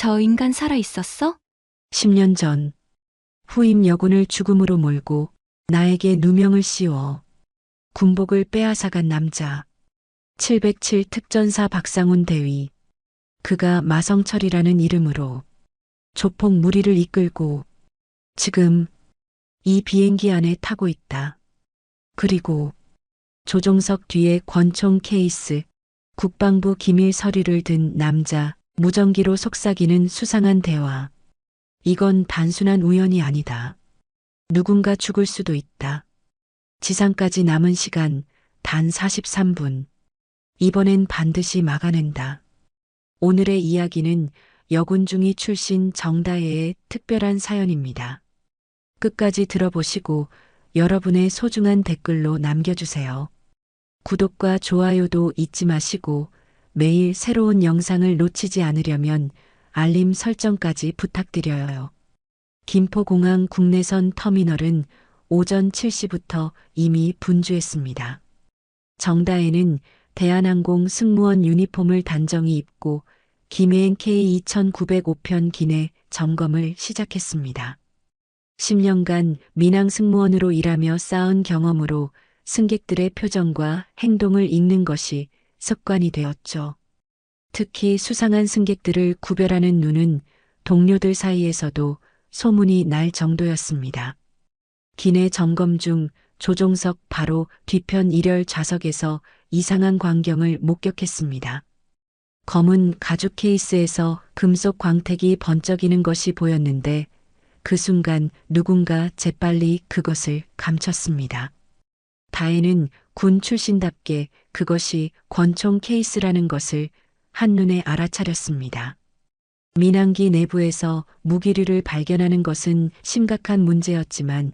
저 인간 살아 있었어? 10년 전 후임 여군을 죽음으로 몰고 나에게 누명을 씌워 군복을 빼앗아간 남자. 707 특전사 박상훈 대위. 그가 마성철이라는 이름으로 조폭 무리를 이끌고 지금 이 비행기 안에 타고 있다. 그리고 조종석 뒤에 권총 케이스, 국방부 기밀 서류를 든 남자, 무전기로 속삭이는 수상한 대화. 이건 단순한 우연이 아니다. 누군가 죽을 수도 있다. 지상까지 남은 시간 단 43분. 이번엔 반드시 막아낸다. 오늘의 이야기는 여군 중위 출신 정다혜의 특별한 사연입니다. 끝까지 들어보시고 여러분의 소중한 댓글로 남겨주세요. 구독과 좋아요도 잊지 마시고 매일 새로운 영상을 놓치지 않으려면 알림 설정까지 부탁드려요. 김포공항 국내선 터미널은 오전 7시부터 이미 분주했습니다. 정다혜는 대한항공 승무원 유니폼을 단정히 입고 김해행 K2905편 기내 점검을 시작했습니다. 10년간 민항 승무원으로 일하며 쌓은 경험으로 승객들의 표정과 행동을 읽는 것이 습관이 되었죠. 특히 수상한 승객들을 구별하는 눈은 동료들 사이에서도 소문이 날 정도였습니다. 기내 점검 중 조종석 바로 뒤편 1열 좌석에서 이상한 광경을 목격했습니다. 검은 가죽 케이스에서 금속 광택이 번쩍이는 것이 보였는데 그 순간 누군가 재빨리 그것을 감췄습니다. 다혜는 군 출신답게 그것이 권총 케이스라는 것을 한눈에 알아차렸습니다. 민항기 내부에서 무기류를 발견하는 것은 심각한 문제였지만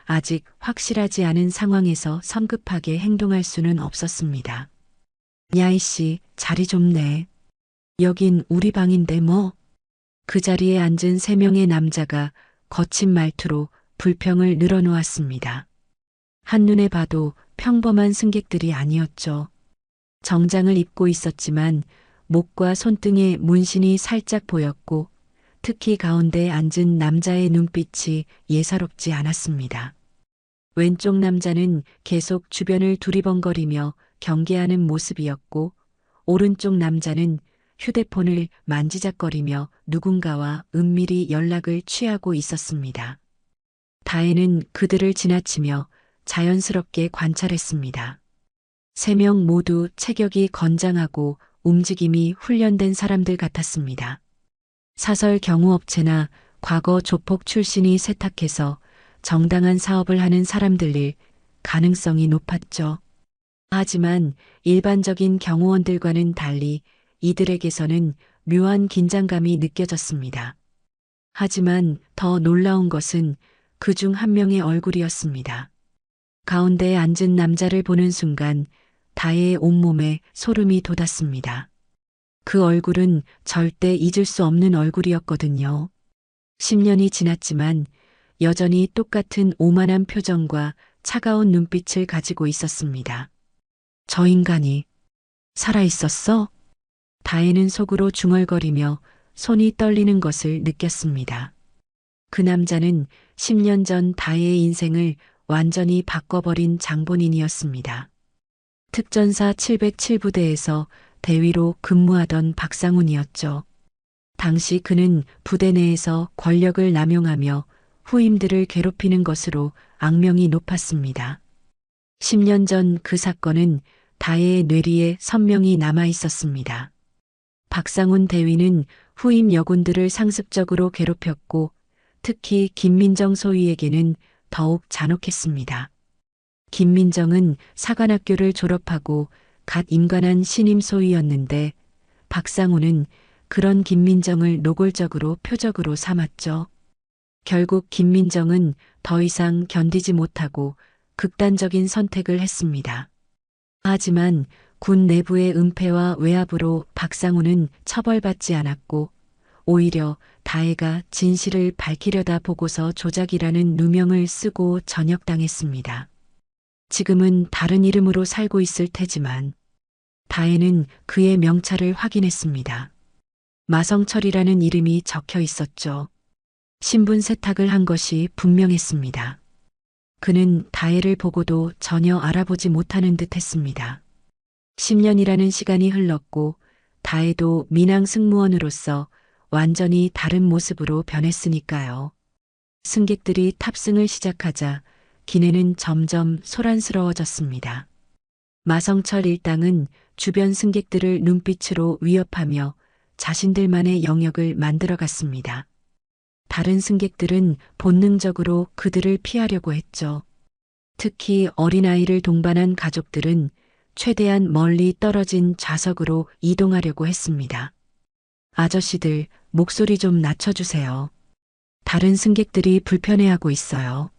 아직 확실하지 않은 상황에서 성급하게 행동할 수는 없었습니다. 야이씨, 자리 좀 내. 여긴 우리 방인데 뭐. 그 자리에 앉은 3명의 남자가 거친 말투로 불평을 늘어놓았습니다. 한눈에 봐도 평범한 승객들이 아니었죠. 정장을 입고 있었지만 목과 손등에 문신이 살짝 보였고 특히 가운데 앉은 남자의 눈빛이 예사롭지 않았습니다. 왼쪽 남자는 계속 주변을 두리번거리며 경계하는 모습이었고 오른쪽 남자는 휴대폰을 만지작거리며 누군가와 은밀히 연락을 취하고 있었습니다. 다혜는 그들을 지나치며 자연스럽게 관찰했습니다. 3명 모두 체격이 건장하고 움직임이 훈련된 사람들 같았습니다. 사설 경호업체나 과거 조폭 출신이 세탁해서 정당한 사업을 하는 사람들일 가능성이 높았죠. 하지만 일반적인 경호원들과는 달리 이들에게서는 묘한 긴장감이 느껴졌습니다. 하지만 더 놀라운 것은 그중 한 명의 얼굴이었습니다. 가운데에 앉은 남자를 보는 순간 다혜의 온몸에 소름이 돋았습니다. 그 얼굴은 절대 잊을 수 없는 얼굴이었거든요. 10년이 지났지만 여전히 똑같은 오만한 표정과 차가운 눈빛을 가지고 있었습니다. 저 인간이 살아있었어? 다혜는 속으로 중얼거리며 손이 떨리는 것을 느꼈습니다. 그 남자는 10년 전 다혜의 인생을 완전히 바꿔버린 장본인이었습니다. 특전사 707부대에서 대위로 근무하던 박상훈이었죠. 당시 그는 부대 내에서 권력을 남용하며 후임들을 괴롭히는 것으로 악명이 높았습니다. 10년 전 그 사건은 다혜의 뇌리에 선명히 남아 있었습니다. 박상훈 대위는 후임 여군들을 상습적으로 괴롭혔고 특히 김민정 소위에게는 더욱 잔혹했습니다. 김민정은 사관학교를 졸업하고 갓 임관한 신임 소위였는데 박상훈은 그런 김민정을 노골적으로 표적으로 삼았죠. 결국 김민정은 더 이상 견디지 못하고 극단적인 선택을 했습니다. 하지만 군 내부의 은폐와 외압으로 박상훈은 처벌받지 않았고 오히려 다혜가 진실을 밝히려다 보고서 조작이라는 누명을 쓰고 전역당했습니다. 지금은 다른 이름으로 살고 있을 테지만 다혜는 그의 명찰을 확인했습니다. 마성철이라는 이름이 적혀 있었죠. 신분 세탁을 한 것이 분명했습니다. 그는 다혜를 보고도 전혀 알아보지 못하는 듯 했습니다. 10년이라는 시간이 흘렀고 다혜도 민항 승무원으로서 완전히 다른 모습으로 변했으니까요. 승객들이 탑승을 시작하자 기내는 점점 소란스러워졌습니다. 마성철 일당은 주변 승객들을 눈빛으로 위협하며 자신들만의 영역을 만들어갔습니다. 다른 승객들은 본능적으로 그들을 피하려고 했죠. 특히 어린아이를 동반한 가족들은 최대한 멀리 떨어진 좌석으로 이동하려고 했습니다. 아저씨들, 목소리 좀 낮춰주세요. 다른 승객들이 불편해하고 있어요.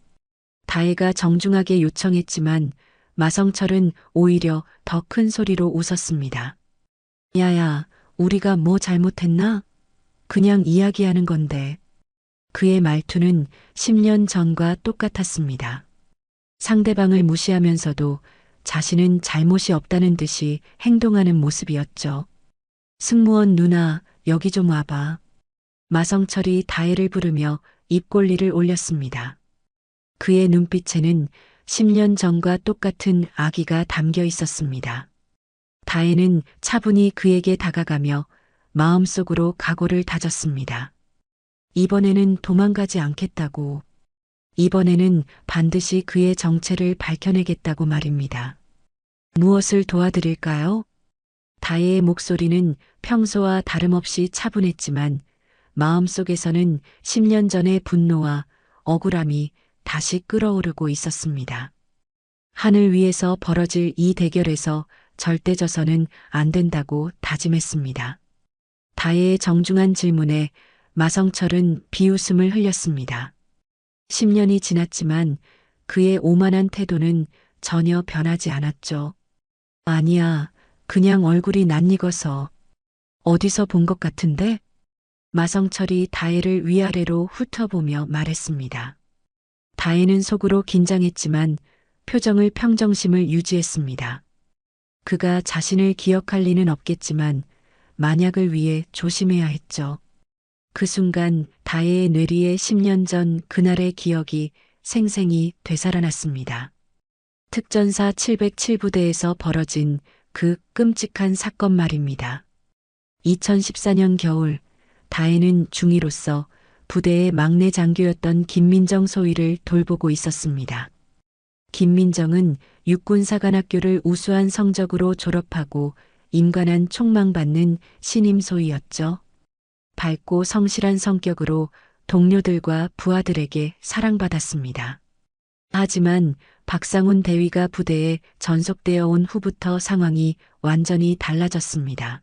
다혜가 정중하게 요청했지만 마성철은 오히려 더 큰 소리로 웃었습니다. 야야, 우리가 뭐 잘못했나? 그냥 이야기하는 건데. 그의 말투는 10년 전과 똑같았습니다. 상대방을 무시하면서도 자신은 잘못이 없다는 듯이 행동하는 모습이었죠. 승무원 누나, 여기 좀 와봐. 마성철이 다혜를 부르며 입꼬리를 올렸습니다. 그의 눈빛에는 10년 전과 똑같은 악의가 담겨 있었습니다. 다혜는 차분히 그에게 다가가며 마음속으로 각오를 다졌습니다. 이번에는 도망가지 않겠다고. 이번에는 반드시 그의 정체를 밝혀내겠다고 말입니다. 무엇을 도와드릴까요? 다혜의 목소리는 평소와 다름없이 차분했지만 마음속에서는 10년 전의 분노와 억울함이 다시 끓어오르고 있었습니다. 하늘 위에서 벌어질 이 대결에서 절대 져서는 안 된다고 다짐했습니다. 다혜의 정중한 질문에 마성철은 비웃음을 흘렸습니다. 10년이 지났지만 그의 오만한 태도는 전혀 변하지 않았죠. 아니야, 그냥 얼굴이 낯익어서. 어디서 본 것 같은데? 마성철이 다혜를 위아래로 훑어보며 말했습니다. 다혜는 속으로 긴장했지만 표정을 평정심을 유지했습니다. 그가 자신을 기억할 리는 없겠지만 만약을 위해 조심해야 했죠. 그 순간 다혜의 뇌리에 10년 전 그날의 기억이 생생히 되살아났습니다. 특전사 707부대에서 벌어진 그 끔찍한 사건 말입니다. 2014년 겨울 다혜는 중위로서 부대의 막내 장교였던 김민정 소위를 돌보고 있었습니다. 김민정은 육군사관학교를 우수한 성적으로 졸업하고 임관한 촉망받는 신임 소위였죠. 밝고 성실한 성격으로 동료들과 부하들에게 사랑받았습니다. 하지만 박상훈 대위가 부대에 전속되어 온 후부터 상황이 완전히 달라졌습니다.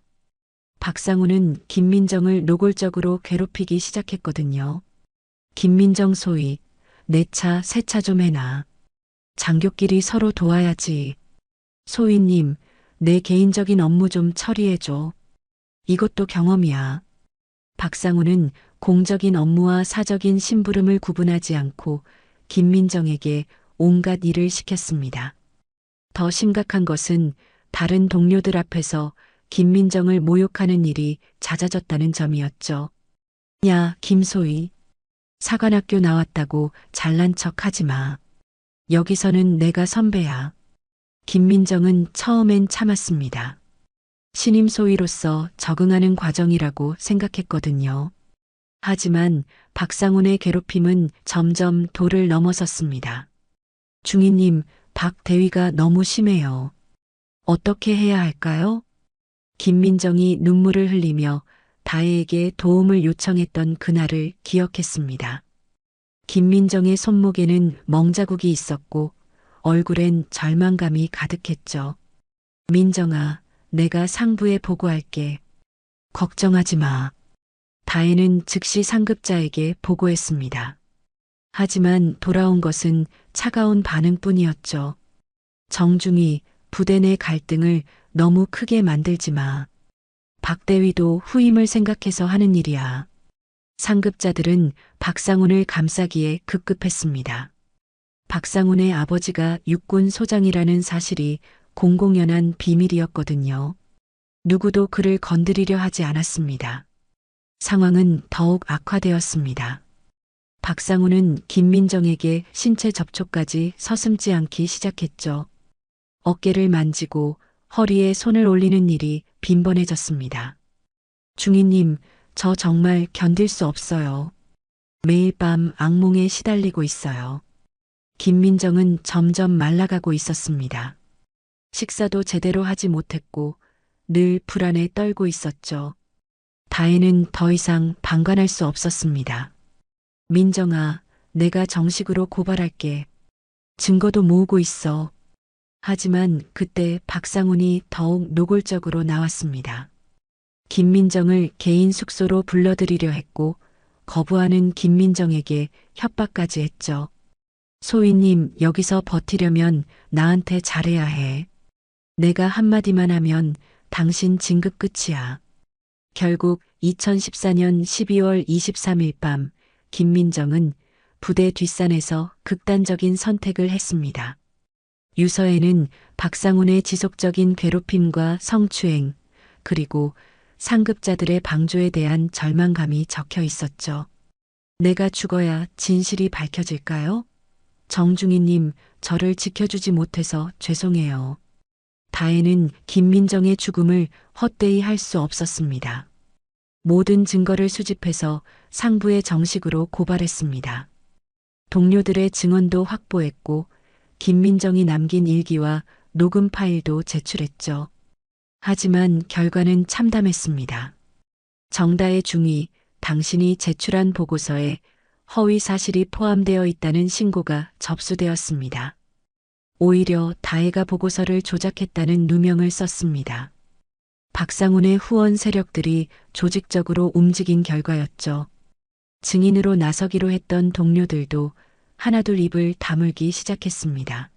박상훈은 김민정을 노골적으로 괴롭히기 시작했거든요. 김민정 소위, 내 차 세차 좀 해놔. 장교끼리 서로 도와야지. 소위님, 내 개인적인 업무 좀 처리해줘. 이것도 경험이야. 박상훈은 공적인 업무와 사적인 심부름을 구분하지 않고 김민정에게 온갖 일을 시켰습니다. 더 심각한 것은 다른 동료들 앞에서 김민정을 모욕하는 일이 잦아졌다는 점이었죠. 야, 김소희. 사관학교 나왔다고 잘난 척 하지 마. 여기서는 내가 선배야. 김민정은 처음엔 참았습니다. 신임 소위로서 적응하는 과정이라고 생각했거든요. 하지만 박상훈의 괴롭힘은 점점 도를 넘어섰습니다. 중위님, 박 대위가 너무 심해요. 어떻게 해야 할까요? 김민정이 눈물을 흘리며 다혜에게 도움을 요청했던 그날을 기억했습니다. 김민정의 손목에는 멍자국이 있었고 얼굴엔 절망감이 가득했죠. 민정아, 내가 상부에 보고할게. 걱정하지 마. 다혜는 즉시 상급자에게 보고했습니다. 하지만 돌아온 것은 차가운 반응뿐이었죠. 정중히 부대 내 갈등을 너무 크게 만들지 마. 박 대위도 후임을 생각해서 하는 일이야. 상급자들은 박상훈을 감싸기에 급급했습니다. 박상훈의 아버지가 육군 소장이라는 사실이 공공연한 비밀이었거든요. 누구도 그를 건드리려 하지 않았습니다. 상황은 더욱 악화되었습니다. 박상우는 김민정에게 신체 접촉까지 서슴지 않기 시작했죠. 어깨를 만지고 허리에 손을 올리는 일이 빈번해졌습니다. 중위님, 저 정말 견딜 수 없어요. 매일 밤 악몽에 시달리고 있어요. 김민정은 점점 말라가고 있었습니다. 식사도 제대로 하지 못했고 늘 불안에 떨고 있었죠. 다혜는 더 이상 방관할 수 없었습니다. 민정아, 내가 정식으로 고발할게. 증거도 모으고 있어. 하지만 그때 박상훈이 더욱 노골적으로 나왔습니다. 김민정을 개인 숙소로 불러들이려 했고 거부하는 김민정에게 협박까지 했죠. 소희님, 여기서 버티려면 나한테 잘해야 해. 내가 한마디만 하면 당신 진급 끝이야. 결국 2014년 12월 23일 밤 김민정은 부대 뒷산에서 극단적인 선택을 했습니다. 유서에는 박상훈의 지속적인 괴롭힘과 성추행, 그리고 상급자들의 방조에 대한 절망감이 적혀 있었죠. 내가 죽어야 진실이 밝혀질까요? 정중희님, 저를 지켜주지 못해서 죄송해요. 다혜는 김민정의 죽음을 헛되이 할 수 없었습니다. 모든 증거를 수집해서 상부에 정식으로 고발했습니다. 동료들의 증언도 확보했고 김민정이 남긴 일기와 녹음 파일도 제출했죠. 하지만 결과는 참담했습니다. 정다혜 중위, 당신이 제출한 보고서에 허위 사실이 포함되어 있다는 신고가 접수되었습니다. 오히려 다혜가 보고서를 조작했다는 누명을 썼습니다. 박상훈의 후원 세력들이 조직적으로 움직인 결과였죠. 증인으로 나서기로 했던 동료들도 하나둘 입을 다물기 시작했습니다.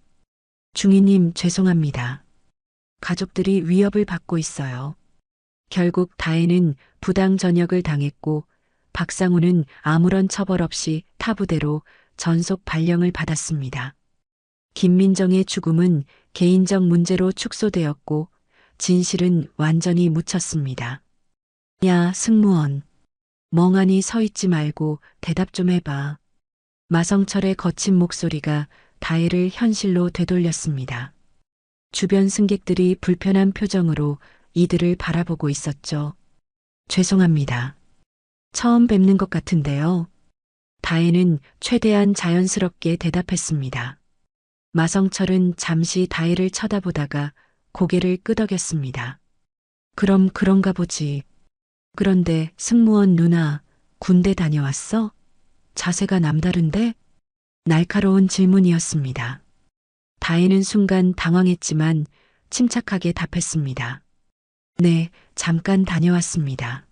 중위님, 죄송합니다. 가족들이 위협을 받고 있어요. 결국 다혜는 부당 전역을 당했고 박상훈은 아무런 처벌 없이 타부대로 전속 발령을 받았습니다. 김민정의 죽음은 개인적 문제로 축소되었고 진실은 완전히 묻혔습니다. 야, 승무원. 멍하니 서 있지 말고 대답 좀 해봐. 마성철의 거친 목소리가 다혜를 현실로 되돌렸습니다. 주변 승객들이 불편한 표정으로 이들을 바라보고 있었죠. 죄송합니다. 처음 뵙는 것 같은데요. 다혜는 최대한 자연스럽게 대답했습니다. 마성철은 잠시 다혜를 쳐다보다가 고개를 끄덕였습니다. 그럼 그런가 보지. 그런데 승무원 누나, 군대 다녀왔어? 자세가 남다른데? 날카로운 질문이었습니다. 다혜는 순간 당황했지만 침착하게 답했습니다. 네, 잠깐 다녀왔습니다.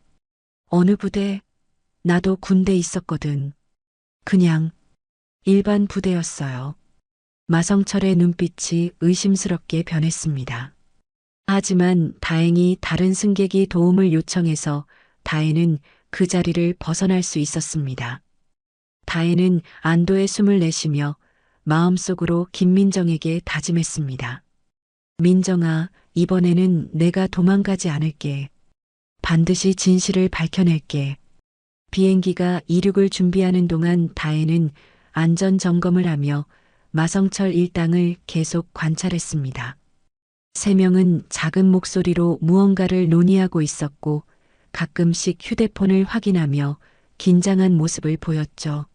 어느 부대? 나도 군대 있었거든. 그냥 일반 부대였어요. 마성철의 눈빛이 의심스럽게 변했습니다. 하지만 다행히 다른 승객이 도움을 요청해서 다혜는 그 자리를 벗어날 수 있었습니다. 다혜는 안도의 숨을 내쉬며 마음속으로 김민정에게 다짐했습니다. 민정아, 이번에는 내가 도망가지 않을게. 반드시 진실을 밝혀낼게. 비행기가 이륙을 준비하는 동안 다혜는 안전 점검을 하며 마성철 일당을 계속 관찰했습니다. 세 명은 작은 목소리로 무언가를 논의하고 있었고 가끔씩 휴대폰을 확인하며 긴장한 모습을 보였죠.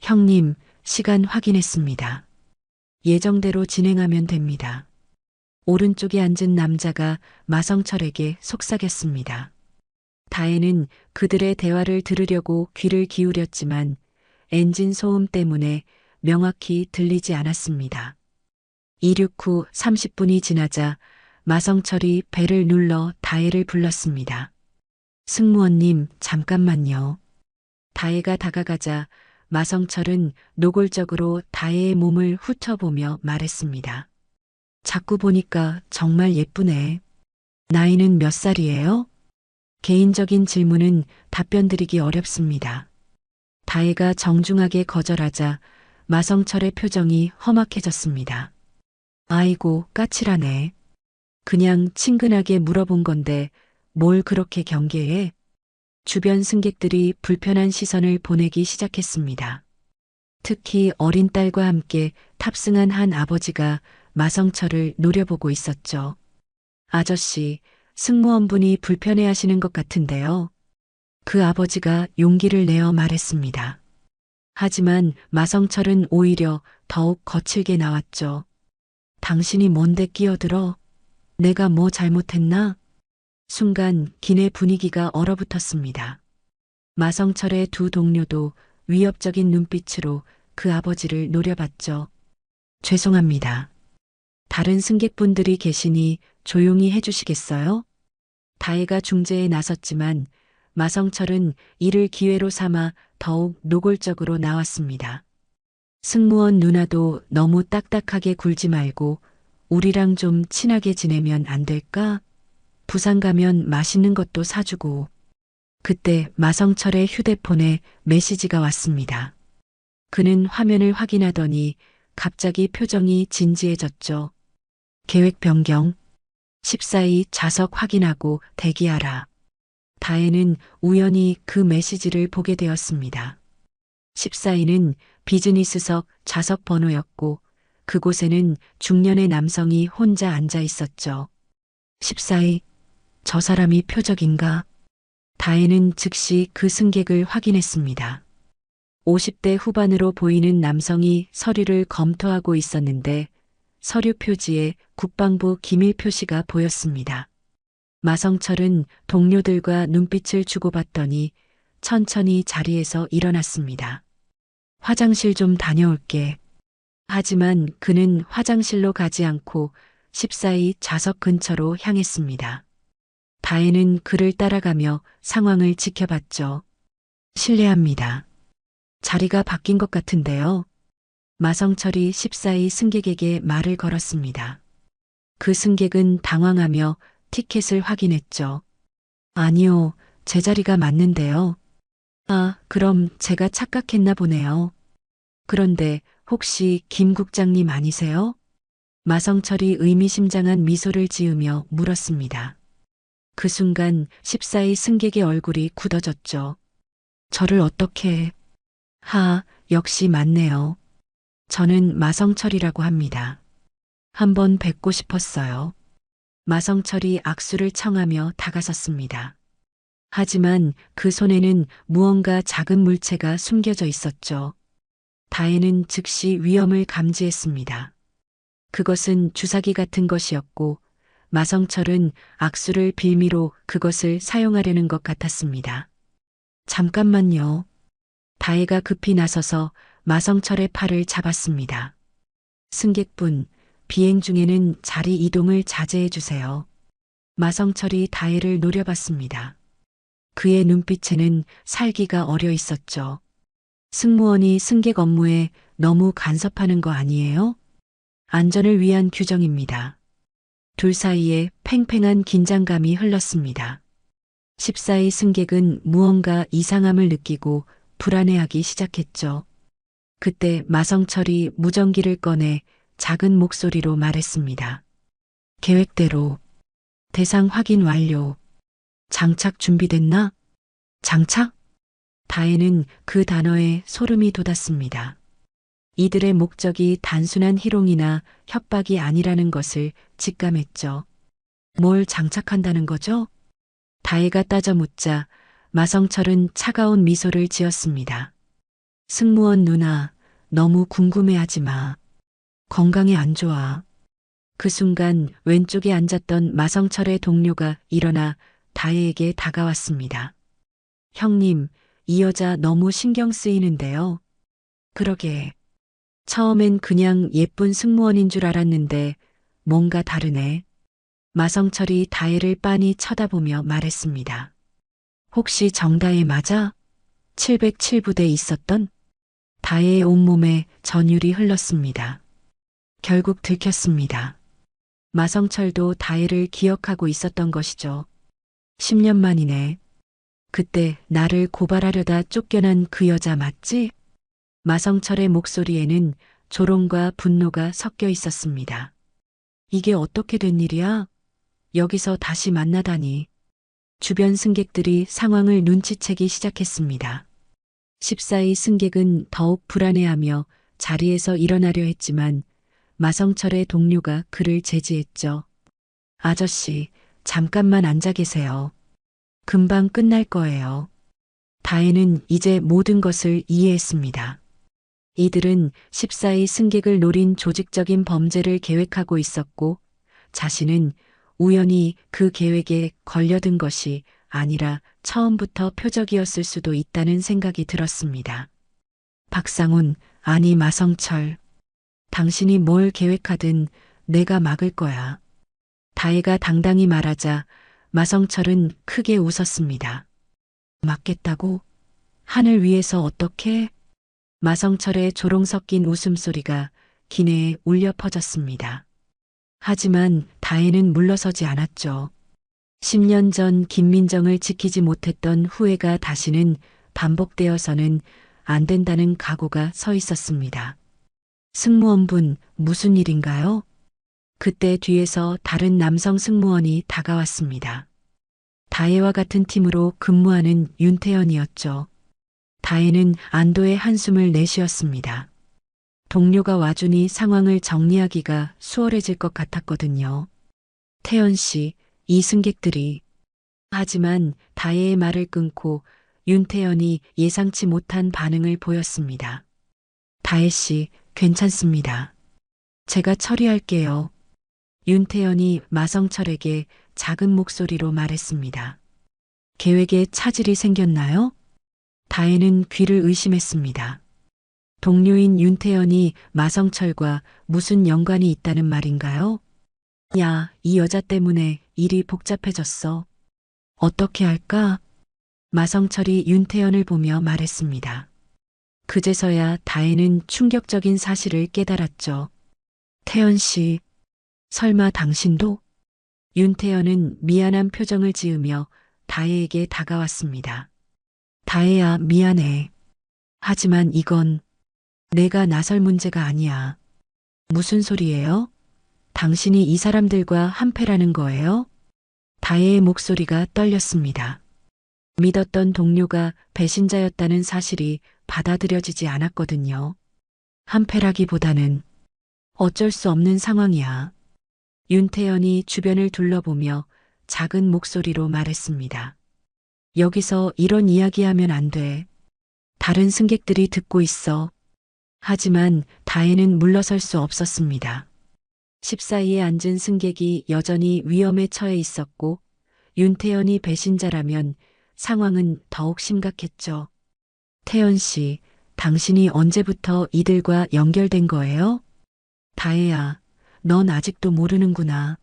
형님, 시간 확인했습니다. 예정대로 진행하면 됩니다. 오른쪽에 앉은 남자가 마성철에게 속삭였습니다. 다혜는 그들의 대화를 들으려고 귀를 기울였지만 엔진 소음 때문에 명확히 들리지 않았습니다. 이륙 후 30분이 지나자 마성철이 벨을 눌러 다혜를 불렀습니다. 승무원님, 잠깐만요. 다혜가 다가가자 마성철은 노골적으로 다혜의 몸을 훑어보며 말했습니다. 자꾸 보니까 정말 예쁘네. 나이는 몇 살이에요? 개인적인 질문은 답변 드리기 어렵습니다. 다혜가 정중하게 거절하자 마성철의 표정이 험악해졌습니다. 아이고, 까칠하네. 그냥 친근하게 물어본 건데 뭘 그렇게 경계해? 주변 승객들이 불편한 시선을 보내기 시작했습니다. 특히 어린 딸과 함께 탑승한 한 아버지가 마성철을 노려보고 있었죠. 아저씨, 승무원분이 불편해하시는 것 같은데요. 그 아버지가 용기를 내어 말했습니다. 하지만 마성철은 오히려 더욱 거칠게 나왔죠. 당신이 뭔데 끼어들어? 내가 뭐 잘못했나? 순간 기내 분위기가 얼어붙었습니다. 마성철의 두 동료도 위협적인 눈빛으로 그 아버지를 노려봤죠. 죄송합니다. 다른 승객분들이 계시니 조용히 해주시겠어요? 다혜가 중재에 나섰지만 마성철은 이를 기회로 삼아 더욱 노골적으로 나왔습니다. 승무원 누나도 너무 딱딱하게 굴지 말고 우리랑 좀 친하게 지내면 안 될까? 부산 가면 맛있는 것도 사주고. 그때 마성철의 휴대폰에 메시지가 왔습니다. 그는 화면을 확인하더니 갑자기 표정이 진지해졌죠. 계획 변경. 14위 좌석 확인하고 대기하라. 다혜는 우연히 그 메시지를 보게 되었습니다. 14위는 비즈니스석 좌석 번호였고 그곳에는 중년의 남성이 혼자 앉아 있었죠. 14위, 저 사람이 표적인가? 다혜는 즉시 그 승객을 확인했습니다. 50대 후반으로 보이는 남성이 서류를 검토하고 있었는데 서류 표지에 국방부 기밀 표시가 보였습니다. 마성철은 동료들과 눈빛을 주고받더니 천천히 자리에서 일어났습니다. 화장실 좀 다녀올게. 하지만 그는 화장실로 가지 않고 14위 좌석 근처로 향했습니다. 다혜는 그를 따라가며 상황을 지켜봤죠. 실례합니다. 자리가 바뀐 것 같은데요. 마성철이 14위 승객에게 말을 걸었습니다. 그 승객은 당황하며 티켓을 확인했죠. 아니요, 제 자리가 맞는데요. 아, 그럼 제가 착각했나 보네요. 그런데 혹시 김 국장님 아니세요? 마성철이 의미심장한 미소를 지으며 물었습니다. 그 순간 14위 승객의 얼굴이 굳어졌죠. 저를 어떻게... 역시 맞네요. 저는 마성철이라고 합니다. 한번 뵙고 싶었어요. 마성철이 악수를 청하며 다가섰습니다. 하지만 그 손에는 무언가 작은 물체가 숨겨져 있었죠. 다혜는 즉시 위험을 감지했습니다. 그것은 주사기 같은 것이었고 마성철은 악수를 빌미로 그것을 사용하려는 것 같았습니다. 잠깐만요. 다혜가 급히 나서서 마성철의 팔을 잡았습니다. 승객분, 비행 중에는 자리 이동을 자제해 주세요. 마성철이 다혜를 노려봤습니다. 그의 눈빛에는 살기가 어려 있었죠. 승무원이 승객 업무에 너무 간섭하는 거 아니에요? 안전을 위한 규정입니다. 둘 사이에 팽팽한 긴장감이 흘렀습니다. 14위 승객은 무언가 이상함을 느끼고 불안해하기 시작했죠. 그때 마성철이 무전기를 꺼내 작은 목소리로 말했습니다. 계획대로. 대상 확인 완료. 장착 준비됐나? 장착? 다혜는 그 단어에 소름이 돋았습니다. 이들의 목적이 단순한 희롱이나 협박이 아니라는 것을 직감했죠. 뭘 장착한다는 거죠? 다혜가 따져 묻자 마성철은 차가운 미소를 지었습니다. 승무원 누나, 너무 궁금해하지 마. 건강에 안 좋아. 그 순간 왼쪽에 앉았던 마성철의 동료가 일어나 다혜에게 다가왔습니다. 형님, 이 여자 너무 신경 쓰이는데요. 그러게. 처음엔 그냥 예쁜 승무원인 줄 알았는데 뭔가 다르네. 마성철이 다혜를 빤히 쳐다보며 말했습니다. 혹시 정다혜 맞아? 707부대에 있었던? 다혜의 온몸에 전율이 흘렀습니다. 결국 들켰습니다. 마성철도 다혜를 기억하고 있었던 것이죠. 10년 만이네. 그때 나를 고발하려다 쫓겨난 그 여자 맞지? 마성철의 목소리에는 조롱과 분노가 섞여 있었습니다. 이게 어떻게 된 일이야? 여기서 다시 만나다니. 주변 승객들이 상황을 눈치채기 시작했습니다. 14위 승객은 더욱 불안해하며 자리에서 일어나려 했지만 마성철의 동료가 그를 제지했죠. 아저씨, 잠깐만 앉아 계세요. 금방 끝날 거예요. 다혜는 이제 모든 것을 이해했습니다. 이들은 14위 승객을 노린 조직적인 범죄를 계획하고 있었고 자신은 우연히 그 계획에 걸려든 것이 아니라 처음부터 표적이었을 수도 있다는 생각이 들었습니다. 박상훈, 아니 마성철. 당신이 뭘 계획하든 내가 막을 거야. 다혜가 당당히 말하자 마성철은 크게 웃었습니다. 막겠다고? 하늘 위에서 어떻게? 마성철의 조롱 섞인 웃음소리가 기내에 울려 퍼졌습니다. 하지만 다혜는 물러서지 않았죠. 10년 전 김민정을 지키지 못했던 후회가 다시는 반복되어서는 안 된다는 각오가 서 있었습니다. 승무원분, 무슨 일인가요? 그때 뒤에서 다른 남성 승무원이 다가왔습니다. 다혜와 같은 팀으로 근무하는 윤태현이었죠. 다혜는 안도의 한숨을 내쉬었습니다. 동료가 와주니 상황을 정리하기가 수월해질 것 같았거든요. 태연 씨, 이 승객들이. 하지만 다혜의 말을 끊고 윤태현이 예상치 못한 반응을 보였습니다. 다혜 씨, 괜찮습니다. 제가 처리할게요. 윤태현이 마성철에게 작은 목소리로 말했습니다. 계획에 차질이 생겼나요? 다혜는 귀를 의심했습니다. 동료인 윤태현이 마성철과 무슨 연관이 있다는 말인가요? 야, 이 여자 때문에 일이 복잡해졌어. 어떻게 할까? 마성철이 윤태현을 보며 말했습니다. 그제서야 다혜는 충격적인 사실을 깨달았죠. 태연 씨, 설마 당신도? 윤태현은 미안한 표정을 지으며 다혜에게 다가왔습니다. 다혜야, 미안해. 하지만 이건 내가 나설 문제가 아니야. 무슨 소리예요? 당신이 이 사람들과 한패라는 거예요? 다혜의 목소리가 떨렸습니다. 믿었던 동료가 배신자였다는 사실이 받아들여지지 않았거든요. 한패라기보다는 어쩔 수 없는 상황이야. 윤태현이 주변을 둘러보며 작은 목소리로 말했습니다. 여기서 이런 이야기하면 안 돼. 다른 승객들이 듣고 있어. 하지만 다혜는 물러설 수 없었습니다. 14위에 앉은 승객이 여전히 위험에 처해 있었고 윤태현이 배신자라면 상황은 더욱 심각했죠. 태연 씨, 당신이 언제부터 이들과 연결된 거예요? 다혜야, 넌 아직도 모르는구나.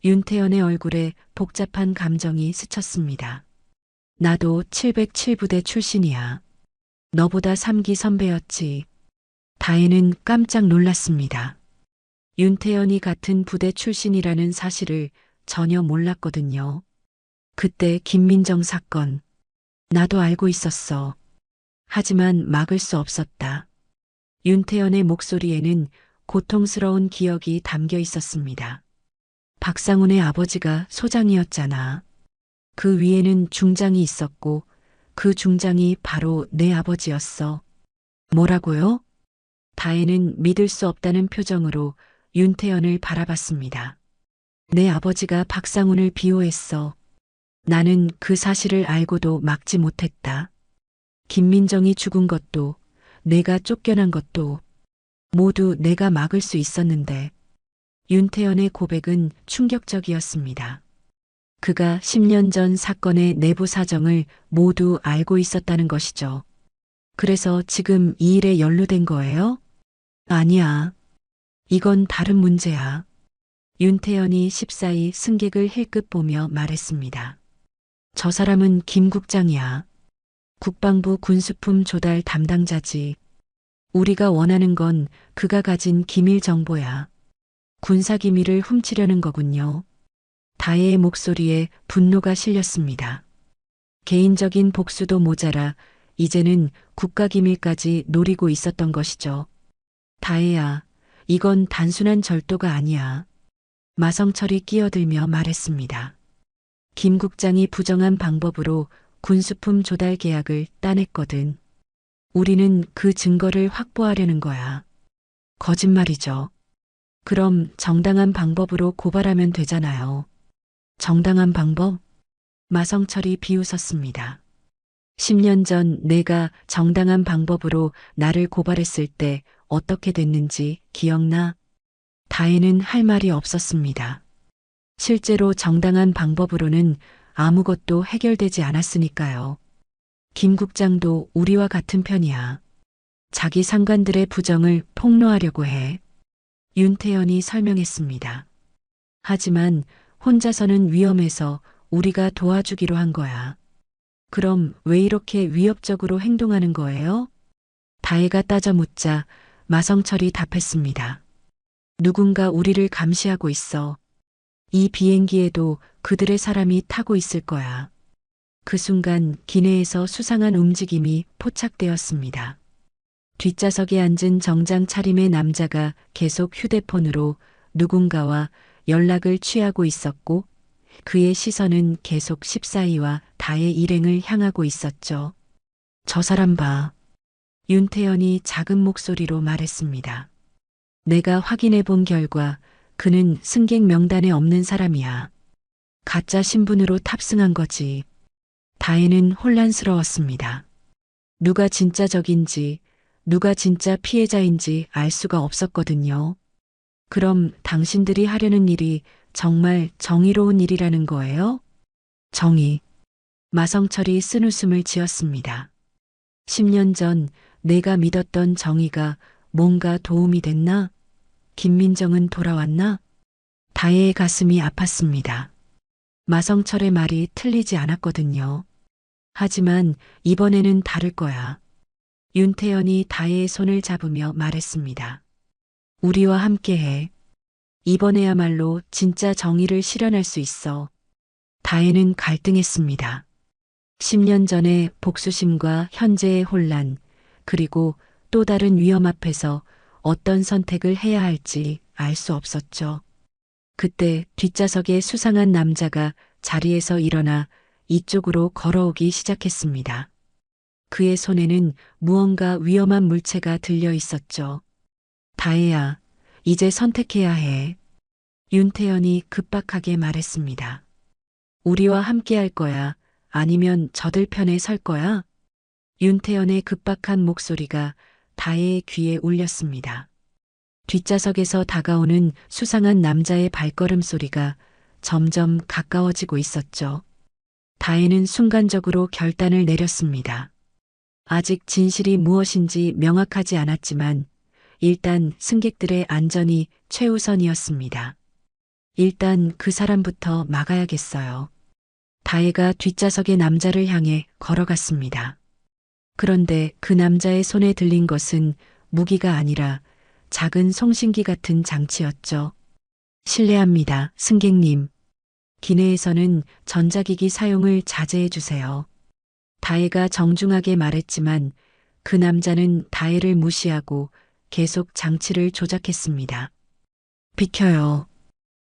윤태현의 얼굴에 복잡한 감정이 스쳤습니다. 나도 707부대 출신이야. 너보다 3기 선배였지. 다혜는 깜짝 놀랐습니다. 윤태현이 같은 부대 출신이라는 사실을 전혀 몰랐거든요. 그때 김민정 사건, 나도 알고 있었어. 하지만 막을 수 없었다. 윤태현의 목소리에는 고통스러운 기억이 담겨 있었습니다. 박상훈의 아버지가 소장이었잖아. 그 위에는 중장이 있었고 그 중장이 바로 내 아버지였어. 뭐라고요? 다혜는 믿을 수 없다는 표정으로 윤태현을 바라봤습니다. 내 아버지가 박상훈을 비호했어. 나는 그 사실을 알고도 막지 못했다. 김민정이 죽은 것도 내가 쫓겨난 것도 모두 내가 막을 수 있었는데 윤태현의 고백은 충격적이었습니다. 그가 10년 전 사건의 내부 사정을 모두 알고 있었다는 것이죠. 그래서 지금 이 일에 연루된 거예요? 아니야. 이건 다른 문제야. 윤태현이 14위 승객을 힐끗 보며 말했습니다. 저 사람은 김 국장이야. 국방부 군수품 조달 담당자지. 우리가 원하는 건 그가 가진 기밀 정보야. 군사 기밀을 훔치려는 거군요. 다혜의 목소리에 분노가 실렸습니다. 개인적인 복수도 모자라 이제는 국가기밀까지 노리고 있었던 것이죠. 다혜야, 이건 단순한 절도가 아니야. 마성철이 끼어들며 말했습니다. 김 국장이 부정한 방법으로 군수품 조달 계약을 따냈거든. 우리는 그 증거를 확보하려는 거야. 거짓말이죠. 그럼 정당한 방법으로 고발하면 되잖아요. 정당한 방법? 마성철이 비웃었습니다. 10년 전 내가 정당한 방법으로 나를 고발했을 때 어떻게 됐는지 기억나? 다혜는 할 말이 없었습니다. 실제로 정당한 방법으로는 아무것도 해결되지 않았으니까요. 김 국장도 우리와 같은 편이야. 자기 상관들의 부정을 폭로하려고 해. 윤태연이 설명했습니다. 하지만 혼자서는 위험해서 우리가 도와주기로 한 거야. 그럼 왜 이렇게 위협적으로 행동하는 거예요? 다혜가 따져 묻자 마성철이 답했습니다. 누군가 우리를 감시하고 있어. 이 비행기에도 그들의 사람이 타고 있을 거야. 그 순간 기내에서 수상한 움직임이 포착되었습니다. 뒷좌석에 앉은 정장 차림의 남자가 계속 휴대폰으로 누군가와 연락을 취하고 있었고 그의 시선은 계속 14이와 다의 일행을 향하고 있었죠. 저 사람 봐. 윤태연이 작은 목소리로 말했습니다. 내가 확인해 본 결과 그는 승객 명단에 없는 사람이야. 가짜 신분으로 탑승한 거지. 다혜는 혼란스러웠습니다. 누가 진짜 적인지, 누가 진짜 피해자인지 알 수가 없었거든요. 그럼 당신들이 하려는 일이 정말 정의로운 일이라는 거예요? 정의. 마성철이 쓴웃음을 지었습니다. 10년 전 내가 믿었던 정의가 뭔가 도움이 됐나? 김민정은 돌아왔나? 다혜의 가슴이 아팠습니다. 마성철의 말이 틀리지 않았거든요. 하지만 이번에는 다를 거야. 윤태연이 다혜의 손을 잡으며 말했습니다. 우리와 함께해. 이번에야말로 진짜 정의를 실현할 수 있어. 다혜는 갈등했습니다. 10년 전의 복수심과 현재의 혼란, 그리고 또 다른 위험 앞에서 어떤 선택을 해야 할지 알 수 없었죠. 그때 뒷좌석에 수상한 남자가 자리에서 일어나 이쪽으로 걸어오기 시작했습니다. 그의 손에는 무언가 위험한 물체가 들려 있었죠. 다혜야, 이제 선택해야 해. 윤태연이 급박하게 말했습니다. 우리와 함께 할 거야? 아니면 저들 편에 설 거야? 윤태연의 급박한 목소리가 다혜의 귀에 울렸습니다. 뒷좌석에서 다가오는 수상한 남자의 발걸음 소리가 점점 가까워지고 있었죠. 다혜는 순간적으로 결단을 내렸습니다. 아직 진실이 무엇인지 명확하지 않았지만 일단 승객들의 안전이 최우선이었습니다. 일단 그 사람부터 막아야겠어요. 다혜가 뒷좌석의 남자를 향해 걸어갔습니다. 그런데 그 남자의 손에 들린 것은 무기가 아니라 작은 송신기 같은 장치였죠. 실례합니다, 승객님. 기내에서는 전자기기 사용을 자제해 주세요. 다혜가 정중하게 말했지만 그 남자는 다혜를 무시하고 계속 장치를 조작했습니다. 비켜요.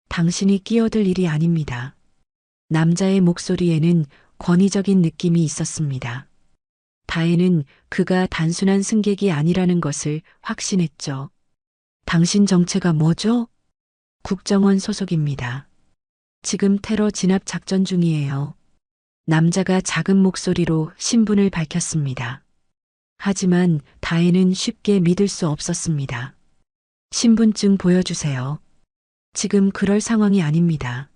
당신이 끼어들 일이 아닙니다. 남자의 목소리에는 권위적인 느낌이 있었습니다. 다혜는 그가 단순한 승객이 아니라는 것을 확신했죠. 당신 정체가 뭐죠? 국정원 소속입니다. 지금 테러 진압 작전 중이에요. 남자가 작은 목소리로 신분을 밝혔습니다. 하지만 다혜는 쉽게 믿을 수 없었습니다. 신분증 보여주세요. 지금 그럴 상황이 아닙니다.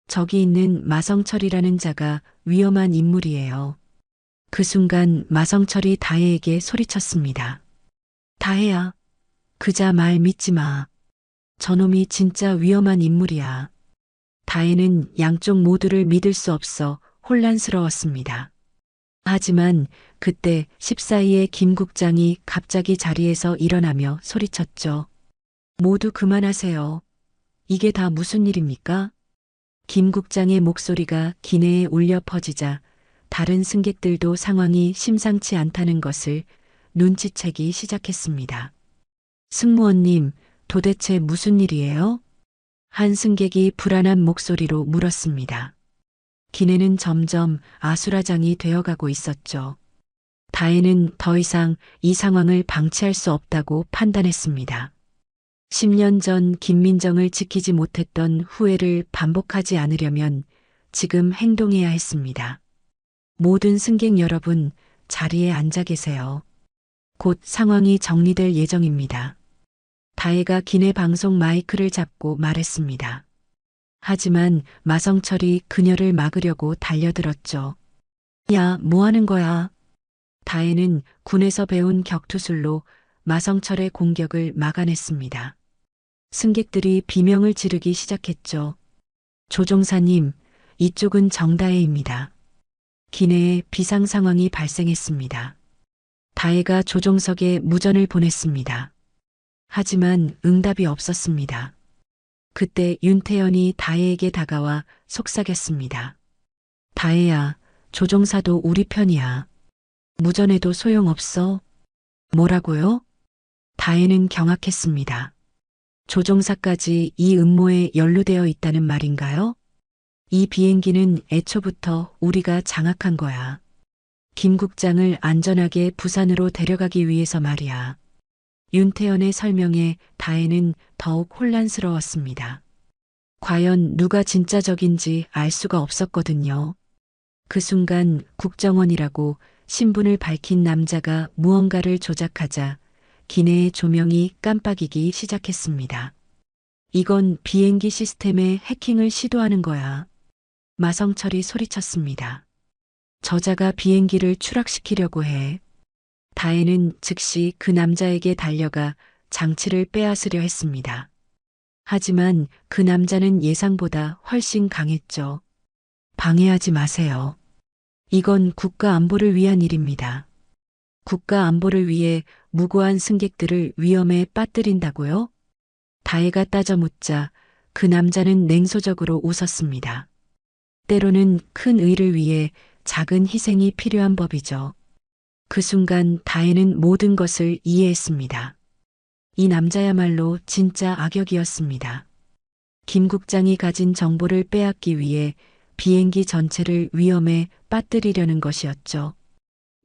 저기 있는 마성철이라는 자가 위험한 인물이에요. 그 순간 마성철이 다혜에게 소리쳤습니다. 다혜야, 그자 말 믿지 마. 저놈이 진짜 위험한 인물이야. 다혜는 양쪽 모두를 믿을 수 없어 혼란스러웠습니다. 하지만 그때 14위의 김 국장이 갑자기 자리에서 일어나며 소리쳤죠. 모두 그만하세요. 이게 다 무슨 일입니까? 김 국장의 목소리가 기내에 울려 퍼지자 다른 승객들도 상황이 심상치 않다는 것을 눈치채기 시작했습니다. 승무원님, 도대체 무슨 일이에요? 한 승객이 불안한 목소리로 물었습니다. 기내는 점점 아수라장이 되어가고 있었죠. 다혜는 더 이상 이 상황을 방치할 수 없다고 판단했습니다. 10년 전 김민정을 지키지 못했던 후회를 반복하지 않으려면 지금 행동해야 했습니다. 모든 승객 여러분, 자리에 앉아 계세요. 곧 상황이 정리될 예정입니다. 다혜가 기내 방송 마이크를 잡고 말했습니다. 하지만 마성철이 그녀를 막으려고 달려들었죠. 야, 뭐 하는 거야? 다혜는 군에서 배운 격투술로 마성철의 공격을 막아냈습니다. 승객들이 비명을 지르기 시작했죠. 조종사님, 이쪽은 정다혜입니다. 기내에 비상 상황이 발생했습니다. 다혜가 조종석에 무전을 보냈습니다. 하지만 응답이 없었습니다. 그때 윤태연이 다혜에게 다가와 속삭였습니다. 다혜야, 조종사도 우리 편이야. 무전해도 소용없어. 뭐라고요? 다혜는 경악했습니다. 조종사까지 이 음모에 연루되어 있다는 말인가요? 이 비행기는 애초부터 우리가 장악한 거야. 김 국장을 안전하게 부산으로 데려가기 위해서 말이야. 윤태연의 설명에 다혜는 더욱 혼란스러웠습니다. 과연 누가 진짜 적인지 알 수가 없었거든요. 그 순간 국정원이라고 신분을 밝힌 남자가 무언가를 조작하자 기내의 조명이 깜빡이기 시작했습니다. 이건 비행기 시스템에 해킹을 시도하는 거야. 마성철이 소리쳤습니다. 저자가 비행기를 추락시키려고 해. 다혜는 즉시 그 남자에게 달려가 장치를 빼앗으려 했습니다. 하지만 그 남자는 예상보다 훨씬 강했죠. 방해하지 마세요. 이건 국가 안보를 위한 일입니다. 국가 안보를 위해 무고한 승객들을 위험에 빠뜨린다고요? 다혜가 따져 묻자 그 남자는 냉소적으로 웃었습니다. 때로는 큰 의를 위해 작은 희생이 필요한 법이죠. 그 순간 다혜는 모든 것을 이해했습니다. 이 남자야말로 진짜 악역이었습니다. 김 국장이 가진 정보를 빼앗기 위해 비행기 전체를 위험에 빠뜨리려는 것이었죠.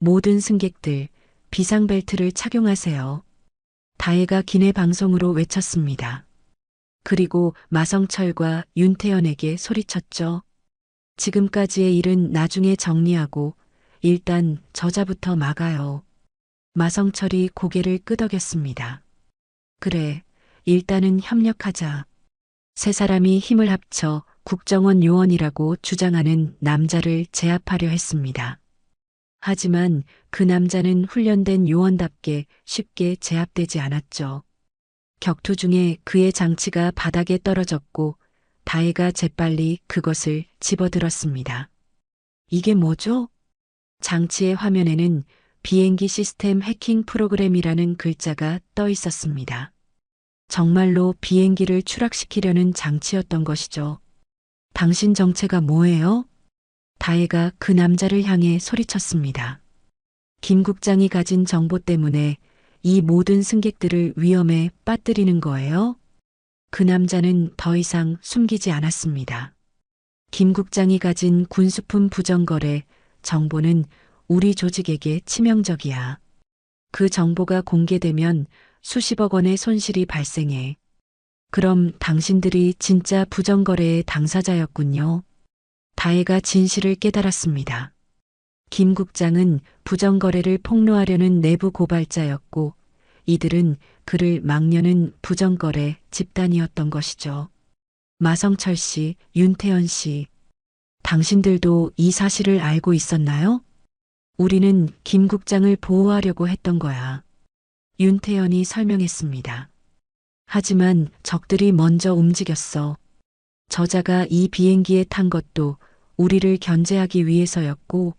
모든 승객들, 비상벨트를 착용하세요. 다혜가 기내 방송으로 외쳤습니다. 그리고 마성철과 윤태연에게 소리쳤죠. 지금까지의 일은 나중에 정리하고 일단 저자부터 막아요. 마성철이 고개를 끄덕였습니다. 그래, 일단은 협력하자. 세 사람이 힘을 합쳐 국정원 요원이라고 주장하는 남자를 제압하려 했습니다. 하지만 그 남자는 훈련된 요원답게 쉽게 제압되지 않았죠. 격투 중에 그의 장치가 바닥에 떨어졌고 다혜가 재빨리 그것을 집어들었습니다. 이게 뭐죠? 장치의 화면에는 비행기 시스템 해킹 프로그램이라는 글자가 떠 있었습니다. 정말로 비행기를 추락시키려는 장치였던 것이죠. 당신 정체가 뭐예요? 다혜가 그 남자를 향해 소리쳤습니다. 김 국장이 가진 정보 때문에 이 모든 승객들을 위험에 빠뜨리는 거예요? 그 남자는 더 이상 숨기지 않았습니다. 김 국장이 가진 군수품 부정거래 정보는 우리 조직에게 치명적이야. 그 정보가 공개되면 수십억 원의 손실이 발생해. 그럼 당신들이 진짜 부정거래의 당사자였군요. 다혜가 진실을 깨달았습니다. 김 국장은 부정거래를 폭로하려는 내부 고발자였고 이들은 그를 막려는 부정거래 집단이었던 것이죠. 마성철 씨, 윤태연 씨, 당신들도 이 사실을 알고 있었나요? 우리는 김 국장을 보호하려고 했던 거야. 윤태연이 설명했습니다. 하지만 적들이 먼저 움직였어. 저자가 이 비행기에 탄 것도 우리를 견제하기 위해서였고,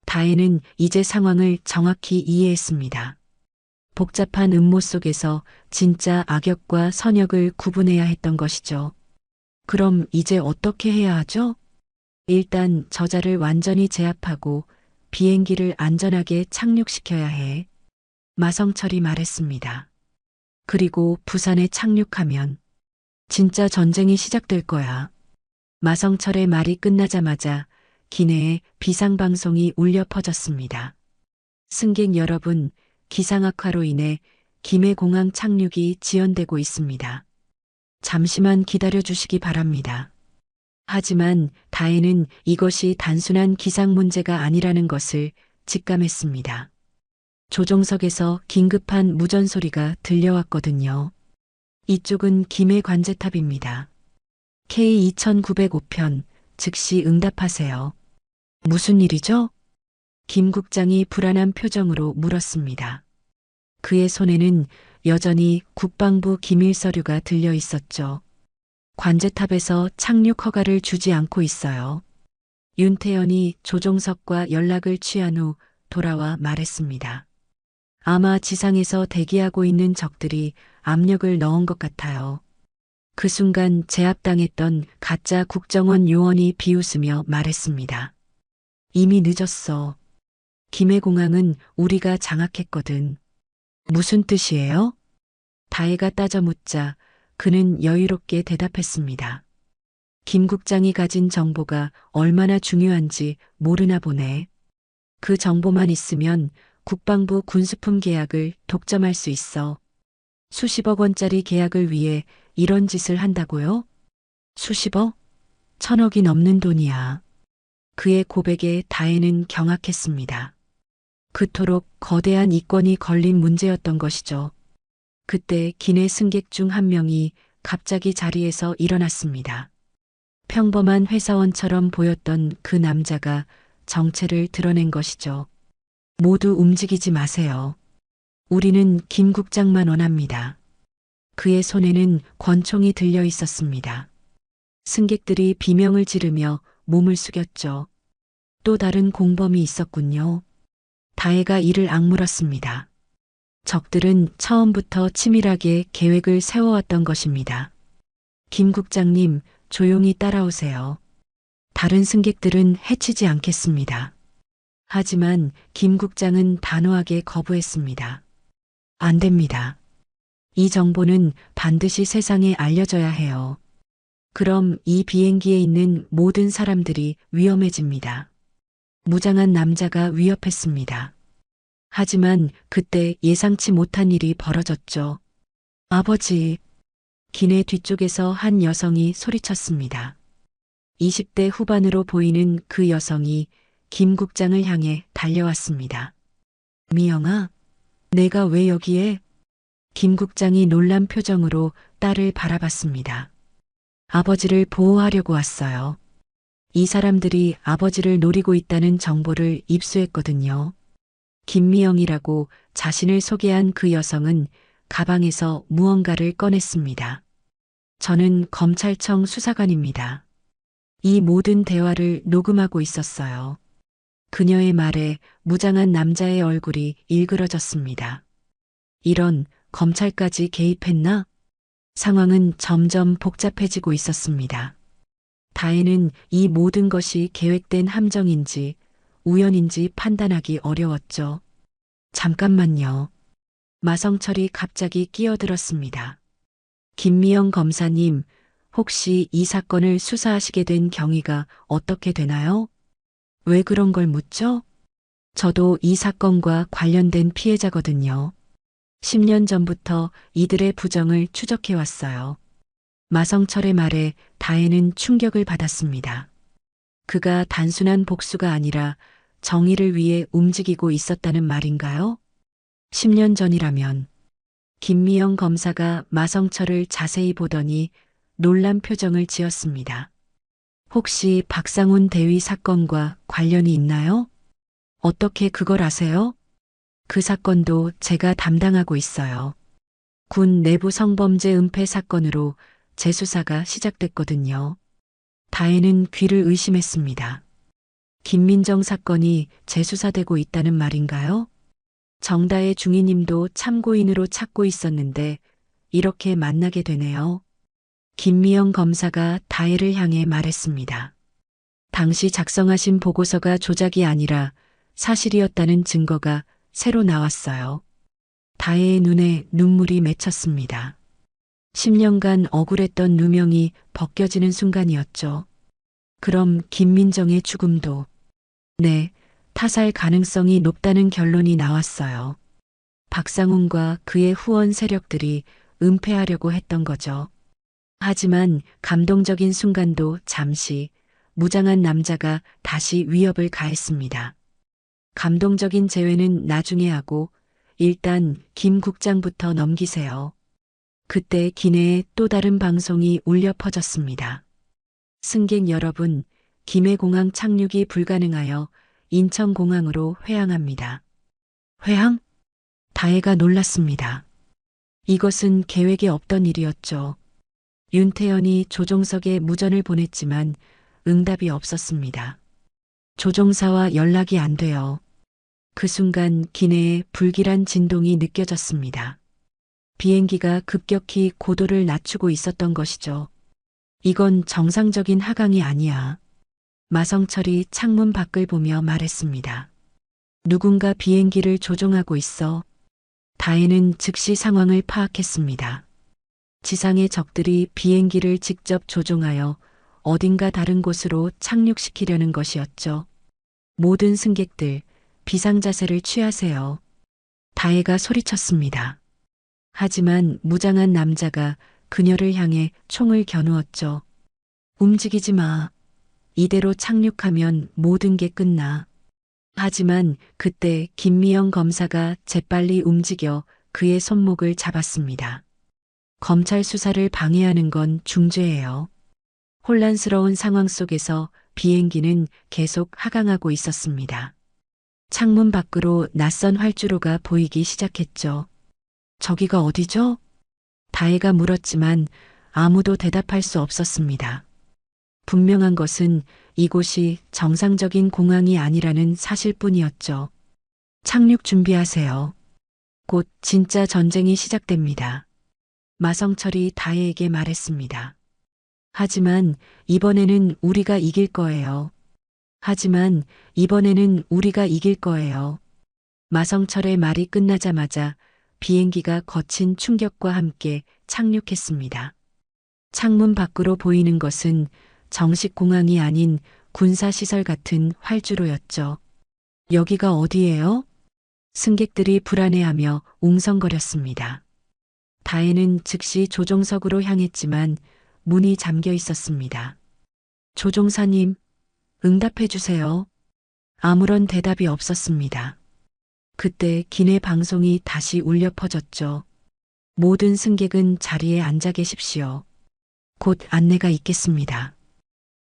다혜는 이제 상황을 정확히 이해했습니다. 복잡한 음모 속에서 진짜 악역과 선역을 구분해야 했던 것이죠. 그럼 이제 어떻게 해야 하죠? 일단 저자를 완전히 제압하고 비행기를 안전하게 착륙시켜야 해. 마성철이 말했습니다. 그리고 부산에 착륙하면 진짜 전쟁이 시작될 거야. 마성철의 말이 끝나자마자 기내에 비상방송이 울려 퍼졌습니다. 승객 여러분, 기상 악화로 인해 김해공항 착륙이 지연되고 있습니다. 잠시만 기다려 주시기 바랍니다. 하지만 다혜는 이것이 단순한 기상 문제가 아니라는 것을 직감했습니다. 조종석에서 긴급한 무전 소리가 들려왔거든요. 이쪽은 김해 관제탑입니다. K2905편, 즉시 응답하세요. 무슨 일이죠? 김 국장이 불안한 표정으로 물었습니다. 그의 손에는 여전히 국방부 기밀 서류가 들려 있었죠. 관제탑에서 착륙 허가를 주지 않고 있어요. 윤태연이 조종석과 연락을 취한 후 돌아와 말했습니다. 아마 지상에서 대기하고 있는 적들이 압력을 넣은 것 같아요. 그 순간 제압당했던 가짜 국정원 요원이 비웃으며 말했습니다. 이미 늦었어. 김해공항은 우리가 장악했거든. 무슨 뜻이에요? 다혜가 따져 묻자 그는 여유롭게 대답했습니다. 김 국장이 가진 정보가 얼마나 중요한지 모르나 보네. 그 정보만 있으면 국방부 군수품 계약을 독점할 수 있어. 수십억 원짜리 계약을 위해 이런 짓을 한다고요? 수십억? 천억이 넘는 돈이야. 그의 고백에 다혜는 경악했습니다. 그토록 거대한 이권이 걸린 문제였던 것이죠. 그때 기내 승객 중 한 명이 갑자기 자리에서 일어났습니다. 평범한 회사원처럼 보였던 그 남자가 정체를 드러낸 것이죠. 모두 움직이지 마세요. 우리는 김 국장만 원합니다. 그의 손에는 권총이 들려 있었습니다. 승객들이 비명을 지르며 몸을 숙였죠. 또 다른 공범이 있었군요. 다혜가 이를 악물었습니다. 적들은 처음부터 치밀하게 계획을 세워왔던 것입니다. 김 국장님, 조용히 따라오세요. 다른 승객들은 해치지 않겠습니다. 하지만 김 국장은 단호하게 거부했습니다. 안 됩니다. 이 정보는 반드시 세상에 알려져야 해요. 그럼 이 비행기에 있는 모든 사람들이 위험해집니다. 무장한 남자가 위협했습니다. 하지만 그때 예상치 못한 일이 벌어졌죠. 아버지, 기내 뒤쪽에서 한 여성이 소리쳤습니다. 20대 후반으로 보이는 그 여성이 김 국장을 향해 달려왔습니다. 미영아, 내가 왜 여기에? 김 국장이 놀란 표정으로 딸을 바라봤습니다. 아버지를 보호하려고 왔어요. 이 사람들이 아버지를 노리고 있다는 정보를 입수했거든요. 김미영이라고 자신을 소개한 그 여성은 가방에서 무언가를 꺼냈습니다. 저는 검찰청 수사관입니다. 이 모든 대화를 녹음하고 있었어요. 그녀의 말에 무장한 남자의 얼굴이 일그러졌습니다. 이런, 검찰까지 개입했나? 상황은 점점 복잡해지고 있었습니다. 다혜는 이 모든 것이 계획된 함정인지 우연인지 판단하기 어려웠죠. 잠깐만요. 마성철이 갑자기 끼어들었습니다. 김미영 검사님, 혹시 이 사건을 수사하시게 된 경위가 어떻게 되나요? 왜 그런 걸 묻죠? 저도 이 사건과 관련된 피해자거든요. 10년 전부터 이들의 부정을 추적해 왔어요. 마성철의 말에 다혜는 충격을 받았습니다. 그가 단순한 복수가 아니라 정의를 위해 움직이고 있었다는 말인가요? 10년 전이라면 김미영 검사가 마성철을 자세히 보더니 놀란 표정을 지었습니다. 혹시 박상훈 대위 사건과 관련이 있나요? 어떻게 그걸 아세요? 그 사건도 제가 담당하고 있어요. 군 내부 성범죄 은폐 사건으로 재수사가 시작됐거든요. 다혜는 귀를 의심했습니다. 김민정 사건이 재수사되고 있다는 말인가요? 정다혜 중위님도 참고인으로 찾고 있었는데 이렇게 만나게 되네요. 김미영 검사가 다혜를 향해 말했습니다. 당시 작성하신 보고서가 조작이 아니라 사실이었다는 증거가 새로 나왔어요. 다혜의 눈에 눈물이 맺혔습니다. 10년간 억울했던 누명이 벗겨지는 순간이었죠. 그럼 김민정의 죽음도, 네, 타살 가능성이 높다는 결론이 나왔어요. 박상훈과 그의 후원 세력들이 은폐하려고 했던 거죠. 하지만 감동적인 순간도 잠시 무장한 남자가 다시 위협을 가했습니다. 감동적인 재회는 나중에 하고 일단 김 국장부터 넘기세요. 그때 기내에 또 다른 방송이 울려 퍼졌습니다. 승객 여러분, 김해 공항 착륙이 불가능하여 인천공항으로 회항합니다. 회항? 다혜가 놀랐습니다. 이것은 계획에 없던 일이었죠. 윤태현이 조종석에 무전을 보냈지만 응답이 없었습니다. 조종사와 연락이 안 돼요. 그 순간 기내에 불길한 진동이 느껴졌습니다. 비행기가 급격히 고도를 낮추고 있었던 것이죠. 이건 정상적인 하강이 아니야. 마성철이 창문 밖을 보며 말했습니다. 누군가 비행기를 조종하고 있어. 다혜는 즉시 상황을 파악했습니다. 지상의 적들이 비행기를 직접 조종하여 어딘가 다른 곳으로 착륙시키려는 것이었죠. 모든 승객들, 비상자세를 취하세요. 다혜가 소리쳤습니다. 하지만 무장한 남자가 그녀를 향해 총을 겨누었죠. 움직이지 마. 이대로 착륙하면 모든 게 끝나. 하지만 그때 김미영 검사가 재빨리 움직여 그의 손목을 잡았습니다. 검찰 수사를 방해하는 건 중죄예요. 혼란스러운 상황 속에서 비행기는 계속 하강하고 있었습니다. 창문 밖으로 낯선 활주로가 보이기 시작했죠. 저기가 어디죠? 다혜가 물었지만 아무도 대답할 수 없었습니다. 분명한 것은 이곳이 정상적인 공항이 아니라는 사실뿐이었죠. 착륙 준비하세요. 곧 진짜 전쟁이 시작됩니다. 마성철이 다혜에게 말했습니다. 하지만 이번에는 우리가 이길 거예요. 하지만 이번에는 우리가 이길 거예요. 마성철의 말이 끝나자마자 비행기가 거친 충격과 함께 착륙했습니다. 창문 밖으로 보이는 것은 정식 공항이 아닌 군사시설 같은 활주로였죠. 여기가 어디예요? 승객들이 불안해하며 웅성거렸습니다. 다혜는 즉시 조종석으로 향했지만 문이 잠겨 있었습니다. 조종사님, 응답해 주세요. 아무런 대답이 없었습니다. 그때 기내 방송이 다시 울려 퍼졌죠. 모든 승객은 자리에 앉아 계십시오. 곧 안내가 있겠습니다.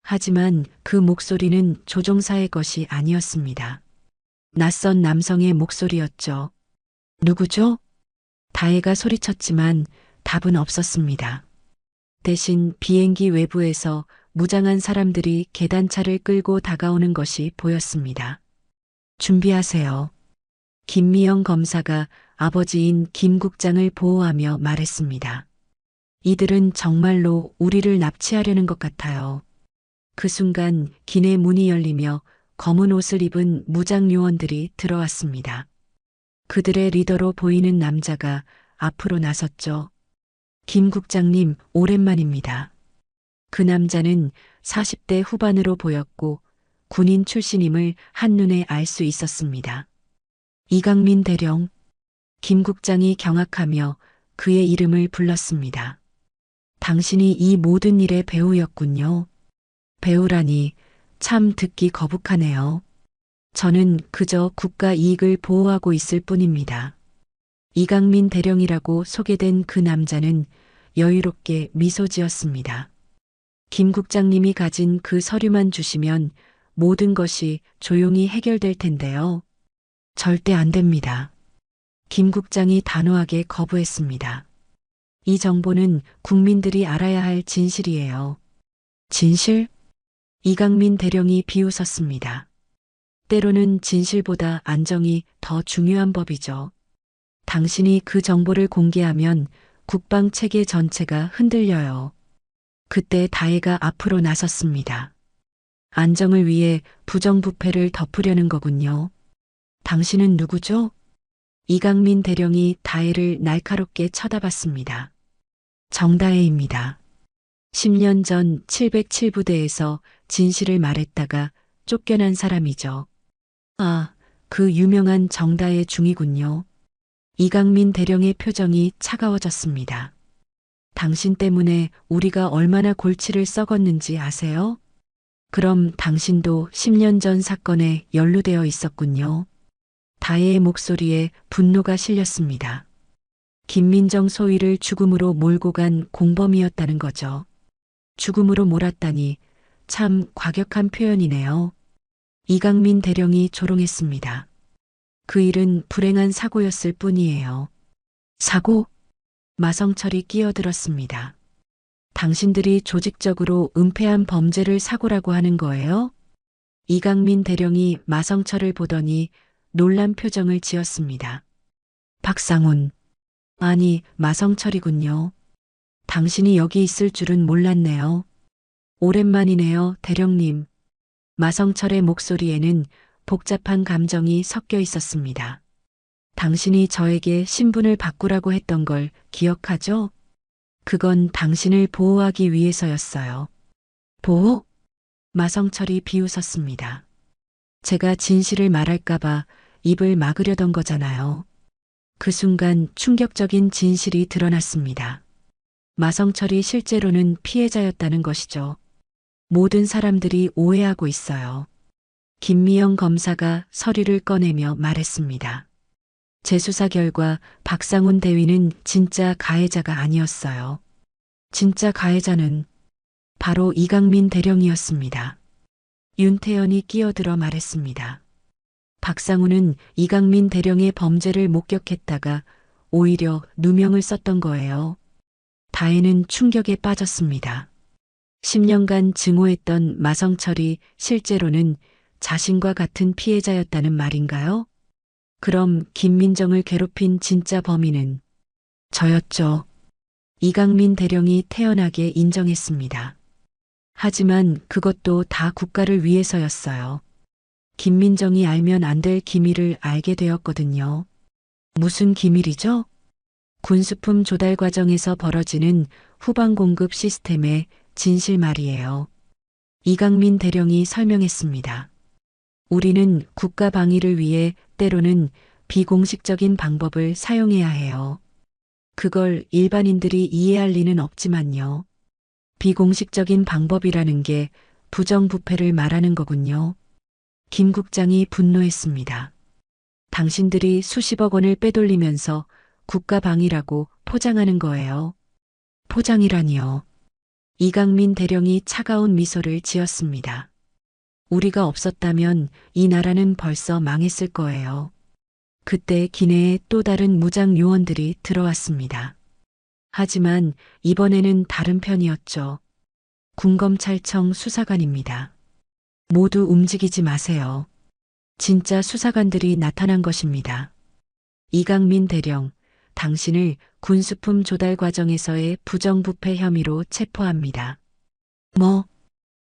하지만 그 목소리는 조종사의 것이 아니었습니다. 낯선 남성의 목소리였죠. 누구죠? 다혜가 소리쳤지만 답은 없었습니다. 대신 비행기 외부에서 무장한 사람들이 계단차를 끌고 다가오는 것이 보였습니다. 준비하세요. 김미영 검사가 아버지인 김 국장을 보호하며 말했습니다. 이들은 정말로 우리를 납치하려는 것 같아요. 그 순간 기내 문이 열리며 검은 옷을 입은 무장 요원들이 들어왔습니다. 그들의 리더로 보이는 남자가 앞으로 나섰죠. 김 국장님, 오랜만입니다. 그 남자는 40대 후반으로 보였고 군인 출신임을 한눈에 알 수 있었습니다. 이강민 대령, 김 국장이 경악하며 그의 이름을 불렀습니다. 당신이 이 모든 일의 배우였군요. 배우라니 참 듣기 거북하네요. 저는 그저 국가 이익을 보호하고 있을 뿐입니다. 이강민 대령이라고 소개된 그 남자는 여유롭게 미소 지었습니다. 김 국장님이 가진 그 서류만 주시면 모든 것이 조용히 해결될 텐데요. 절대 안 됩니다. 김 국장이 단호하게 거부했습니다. 이 정보는 국민들이 알아야 할 진실이에요. 진실? 이강민 대령이 비웃었습니다. 때로는 진실보다 안정이 더 중요한 법이죠. 당신이 그 정보를 공개하면 국방 체계 전체가 흔들려요. 그때 다혜가 앞으로 나섰습니다. 안정을 위해 부정부패를 덮으려는 거군요. 당신은 누구죠? 이강민 대령이 다혜를 날카롭게 쳐다봤습니다. 정다혜입니다. 10년 전 707부대에서 진실을 말했다가 쫓겨난 사람이죠. 아, 그 유명한 정다의 중이군요. 이강민 대령의 표정이 차가워졌습니다. 당신 때문에 우리가 얼마나 골치를 썩었는지 아세요? 그럼 당신도 10년 전 사건에 연루되어 있었군요. 다혜의 목소리에 분노가 실렸습니다. 김민정 소위를 죽음으로 몰고 간 공범이었다는 거죠. 죽음으로 몰았다니 참 과격한 표현이네요. 이강민 대령이 조롱했습니다. 그 일은 불행한 사고였을 뿐이에요. 사고? 마성철이 끼어들었습니다. 당신들이 조직적으로 은폐한 범죄를 사고라고 하는 거예요? 이강민 대령이 마성철을 보더니 놀란 표정을 지었습니다. 박상훈. 아니, 마성철이군요. 당신이 여기 있을 줄은 몰랐네요. 오랜만이네요, 대령님. 마성철의 목소리에는 복잡한 감정이 섞여 있었습니다. 당신이 저에게 신분을 바꾸라고 했던 걸 기억하죠? 그건 당신을 보호하기 위해서였어요. 보호? 마성철이 비웃었습니다. 제가 진실을 말할까봐 입을 막으려던 거잖아요. 그 순간 충격적인 진실이 드러났습니다. 마성철이 실제로는 피해자였다는 것이죠. 모든 사람들이 오해하고 있어요. 김미영 검사가 서류를 꺼내며 말했습니다. 재수사 결과 박상훈 대위는 진짜 가해자가 아니었어요. 진짜 가해자는 바로 이강민 대령이었습니다. 윤태연이 끼어들어 말했습니다. 박상훈은 이강민 대령의 범죄를 목격했다가 오히려 누명을 썼던 거예요. 다혜는 충격에 빠졌습니다. 10년간 증오했던 마성철이 실제로는 자신과 같은 피해자였다는 말인가요? 그럼 김민정을 괴롭힌 진짜 범인은 저였죠. 이강민 대령이 태연하게 인정했습니다. 하지만 그것도 다 국가를 위해서였어요. 김민정이 알면 안 될 기밀을 알게 되었거든요. 무슨 기밀이죠? 군수품 조달 과정에서 벌어지는 후방 공급 시스템의 진실 말이에요. 이강민 대령이 설명했습니다. 우리는 국가 방위를 위해 때로는 비공식적인 방법을 사용해야 해요. 그걸 일반인들이 이해할 리는 없지만요. 비공식적인 방법이라는 게 부정부패를 말하는 거군요. 김 국장이 분노했습니다. 당신들이 수십억 원을 빼돌리면서 국가 방위라고 포장하는 거예요. 포장이라니요. 이강민 대령이 차가운 미소를 지었습니다. 우리가 없었다면 이 나라는 벌써 망했을 거예요. 그때 기내에 또 다른 무장 요원들이 들어왔습니다. 하지만 이번에는 다른 편이었죠. 군검찰청 수사관입니다. 모두 움직이지 마세요. 진짜 수사관들이 나타난 것입니다. 이강민 대령, 당신을 군수품 조달 과정에서의 부정부패 혐의로 체포합니다. 뭐?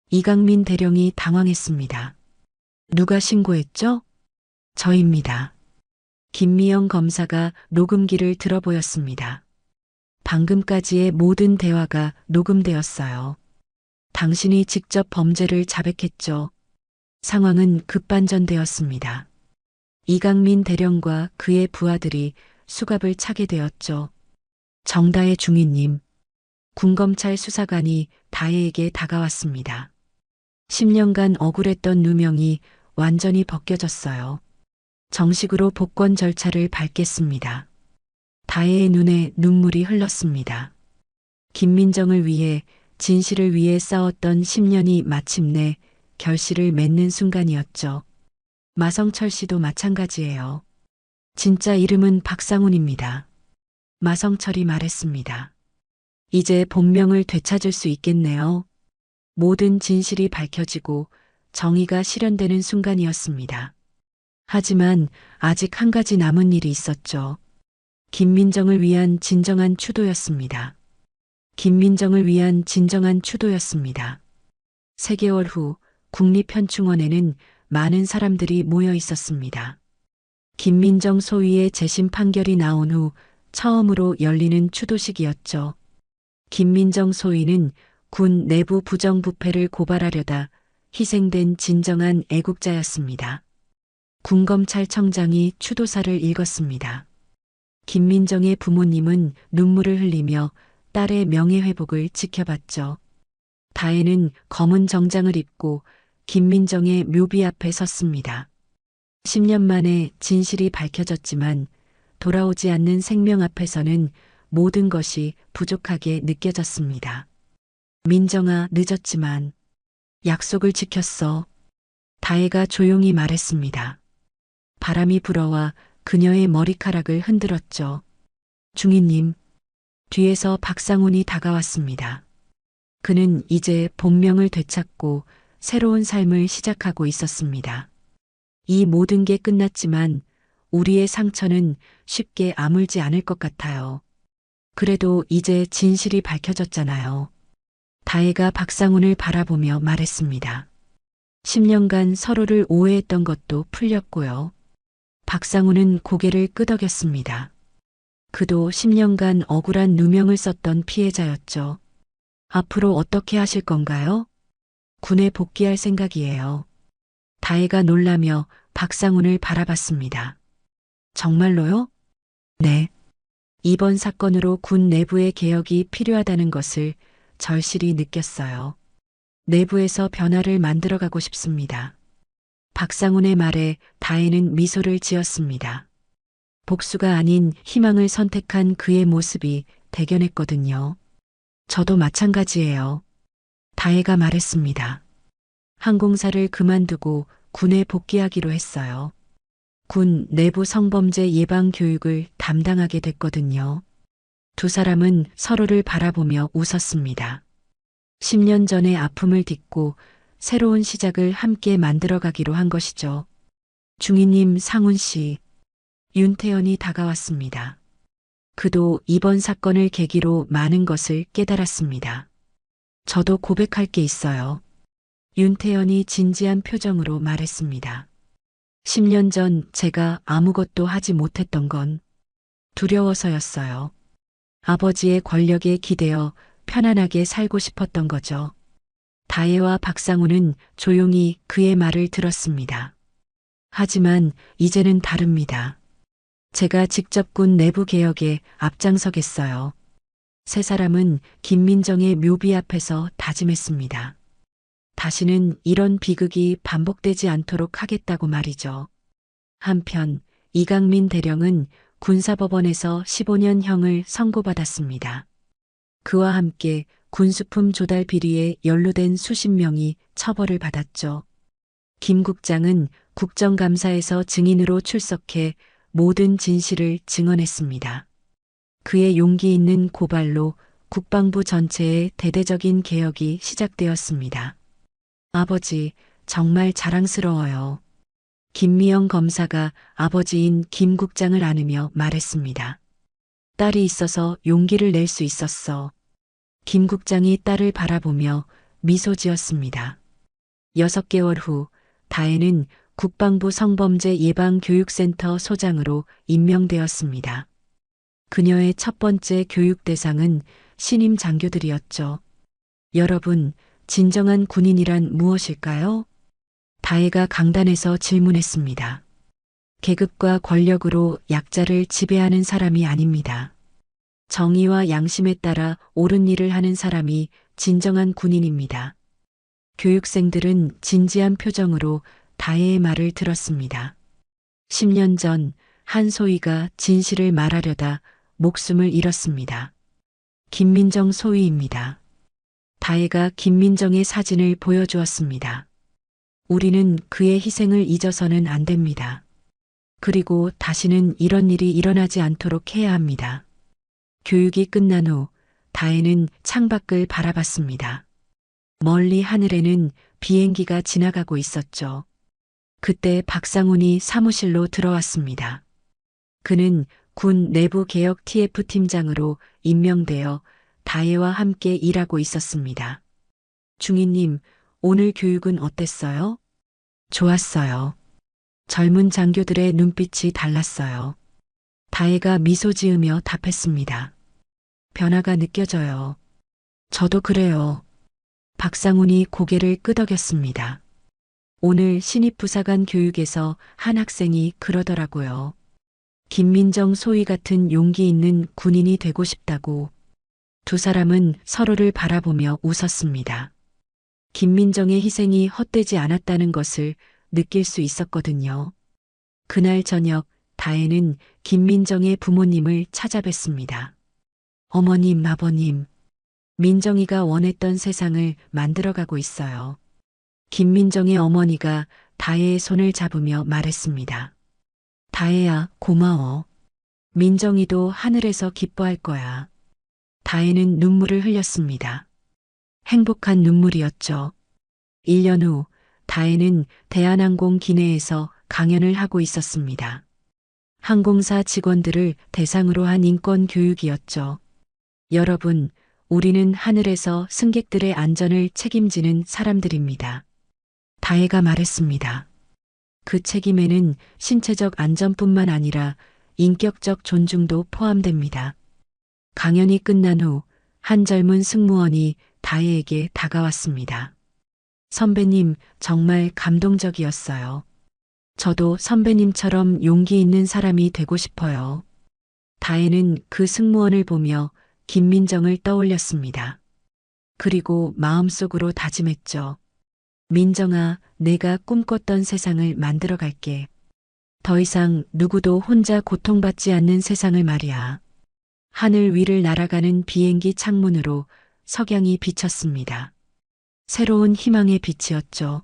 이강민 대령이 당황했습니다. 누가 신고했죠? 저입니다. 김미영 검사가 녹음기를 들어보였습니다. 방금까지의 모든 대화가 녹음되었어요. 당신이 직접 범죄를 자백했죠. 상황은 급반전되었습니다. 이강민 대령과 그의 부하들이 수갑을 차게 되었죠. 정다혜 중위님, 군검찰 수사관이 다혜에게 다가왔습니다. 10년간 억울했던 누명이 완전히 벗겨졌어요. 정식으로 복권 절차를 밟겠습니다. 다혜의 눈에 눈물이 흘렀습니다. 김민정을 위해, 진실을 위해 싸웠던 10년이 마침내 결실을 맺는 순간이었죠. 마성철 씨도 마찬가지예요. 진짜 이름은 박상훈입니다. 마성철이 말했습니다. 이제 본명을 되찾을 수 있겠네요. 모든 진실이 밝혀지고 정의가 실현되는 순간이었습니다. 하지만 아직 한 가지 남은 일이 있었죠. 김민정을 위한 진정한 추도였습니다. 김민정을 위한 진정한 추도였습니다. 3개월 후 국립현충원에는 많은 사람들이 모여 있었습니다. 김민정 소위의 재심 판결이 나온 후 처음으로 열리는 추도식이었죠. 김민정 소위는 군 내부 부정부패를 고발하려다 희생된 진정한 애국자였습니다. 군검찰청장이 추도사를 읽었습니다. 김민정의 부모님은 눈물을 흘리며 딸의 명예회복을 지켜봤죠. 다혜는 검은 정장을 입고 김민정의 묘비 앞에 섰습니다. 10년 만에 진실이 밝혀졌지만 돌아오지 않는 생명 앞에서는 모든 것이 부족하게 느껴졌습니다. 민정아, 늦었지만 약속을 지켰어. 다혜가 조용히 말했습니다. 바람이 불어와 그녀의 머리카락을 흔들었죠. 중이님, 뒤에서 박상훈이 다가왔습니다. 그는 이제 본명을 되찾고 새로운 삶을 시작하고 있었습니다. 이 모든 게 끝났지만 우리의 상처는 쉽게 아물지 않을 것 같아요. 그래도 이제 진실이 밝혀졌잖아요. 다혜가 박상훈을 바라보며 말했습니다. 10년간 서로를 오해했던 것도 풀렸고요. 박상훈은 고개를 끄덕였습니다. 그도 10년간 억울한 누명을 썼던 피해자였죠. 앞으로 어떻게 하실 건가요? 군에 복귀할 생각이에요. 다혜가 놀라며 박상훈을 바라봤습니다. 정말로요? 네. 이번 사건으로 군 내부의 개혁이 필요하다는 것을 절실히 느꼈어요. 내부에서 변화를 만들어가고 싶습니다. 박상훈의 말에 다혜는 미소를 지었습니다. 복수가 아닌 희망을 선택한 그의 모습이 대견했거든요. 저도 마찬가지예요. 다혜가 말했습니다. 항공사를 그만두고 군에 복귀하기로 했어요. 군 내부 성범죄 예방 교육을 담당하게 됐거든요. 두 사람은 서로를 바라보며 웃었습니다. 10년 전의 아픔을 딛고 새로운 시작을 함께 만들어가기로 한 것이죠. 중이님, 상훈 씨. 윤태연이 다가왔습니다. 그도 이번 사건을 계기로 많은 것을 깨달았습니다. 저도 고백할 게 있어요. 윤태연이 진지한 표정으로 말했습니다. 10년 전 제가 아무것도 하지 못했던 건 두려워서였어요. 아버지의 권력에 기대어 편안하게 살고 싶었던 거죠. 다혜와 박상훈은 조용히 그의 말을 들었습니다. 하지만 이제는 다릅니다. 제가 직접 군 내부 개혁에 앞장서겠어요. 세 사람은 김민정의 묘비 앞에서 다짐했습니다. 다시는 이런 비극이 반복되지 않도록 하겠다고 말이죠. 한편 이강민 대령은 군사법원에서 15년형을 선고받았습니다. 그와 함께 군수품 조달 비리에 연루된 수십 명이 처벌을 받았죠. 김 국장은 국정감사에서 증인으로 출석해 모든 진실을 증언했습니다. 그의 용기 있는 고발로 국방부 전체의 대대적인 개혁이 시작되었습니다. 아버지, 정말 자랑스러워요. 김미영 검사가 아버지인 김 국장을 안으며 말했습니다. 딸이 있어서 용기를 낼 수 있었어. 김 국장이 딸을 바라보며 미소 지었습니다. 6개월 후 다혜는 국방부 성범죄 예방교육센터 소장으로 임명되었습니다. 그녀의 첫 번째 교육 대상은 신임 장교들이었죠. 여러분, 진정한 군인이란 무엇일까요? 다혜가 강단에서 질문했습니다. 계급과 권력으로 약자를 지배하는 사람이 아닙니다. 정의와 양심에 따라 옳은 일을 하는 사람이 진정한 군인입니다. 교육생들은 진지한 표정으로 다혜의 말을 들었습니다. 10년 전 한 소위가 진실을 말하려다 목숨을 잃었습니다. 김민정 소위입니다. 다혜가 김민정의 사진을 보여주었습니다. 우리는 그의 희생을 잊어서는 안 됩니다. 그리고 다시는 이런 일이 일어나지 않도록 해야 합니다. 교육이 끝난 후 다혜는 창밖을 바라봤습니다. 멀리 하늘에는 비행기가 지나가고 있었죠. 그때 박상훈이 사무실로 들어왔습니다. 그는 군 내부 개혁 TF팀장으로 임명되어 다혜와 함께 일하고 있었습니다. 중위님, 오늘 교육은 어땠어요? 좋았어요. 젊은 장교들의 눈빛이 달랐어요. 다혜가 미소 지으며 답했습니다. 변화가 느껴져요. 저도 그래요. 박상훈이 고개를 끄덕였습니다. 오늘 신입부사관 교육에서 한 학생이 그러더라고요. 김민정 소위 같은 용기 있는 군인이 되고 싶다고. 두 사람은 서로를 바라보며 웃었습니다. 김민정의 희생이 헛되지 않았다는 것을 느낄 수 있었거든요. 그날 저녁 다혜는 김민정의 부모님을 찾아뵀습니다. 어머님, 아버님, 민정이가 원했던 세상을 만들어가고 있어요. 김민정의 어머니가 다혜의 손을 잡으며 말했습니다. 다혜야, 고마워. 민정이도 하늘에서 기뻐할 거야. 다혜는 눈물을 흘렸습니다. 행복한 눈물이었죠. 1년 후 다혜는 대한항공 기내에서 강연을 하고 있었습니다. 항공사 직원들을 대상으로 한 인권 교육이었죠. 여러분, 우리는 하늘에서 승객들의 안전을 책임지는 사람들입니다. 다혜가 말했습니다. 그 책임에는 신체적 안전뿐만 아니라 인격적 존중도 포함됩니다. 강연이 끝난 후 한 젊은 승무원이 다혜에게 다가왔습니다. 선배님, 정말 감동적이었어요. 저도 선배님처럼 용기 있는 사람이 되고 싶어요. 다혜는 그 승무원을 보며 김민정을 떠올렸습니다. 그리고 마음속으로 다짐했죠. 민정아, 내가 꿈꿨던 세상을 만들어 갈게. 더 이상 누구도 혼자 고통받지 않는 세상을 말이야. 하늘 위를 날아가는 비행기 창문으로 석양이 비쳤습니다. 새로운 희망의 빛이었죠.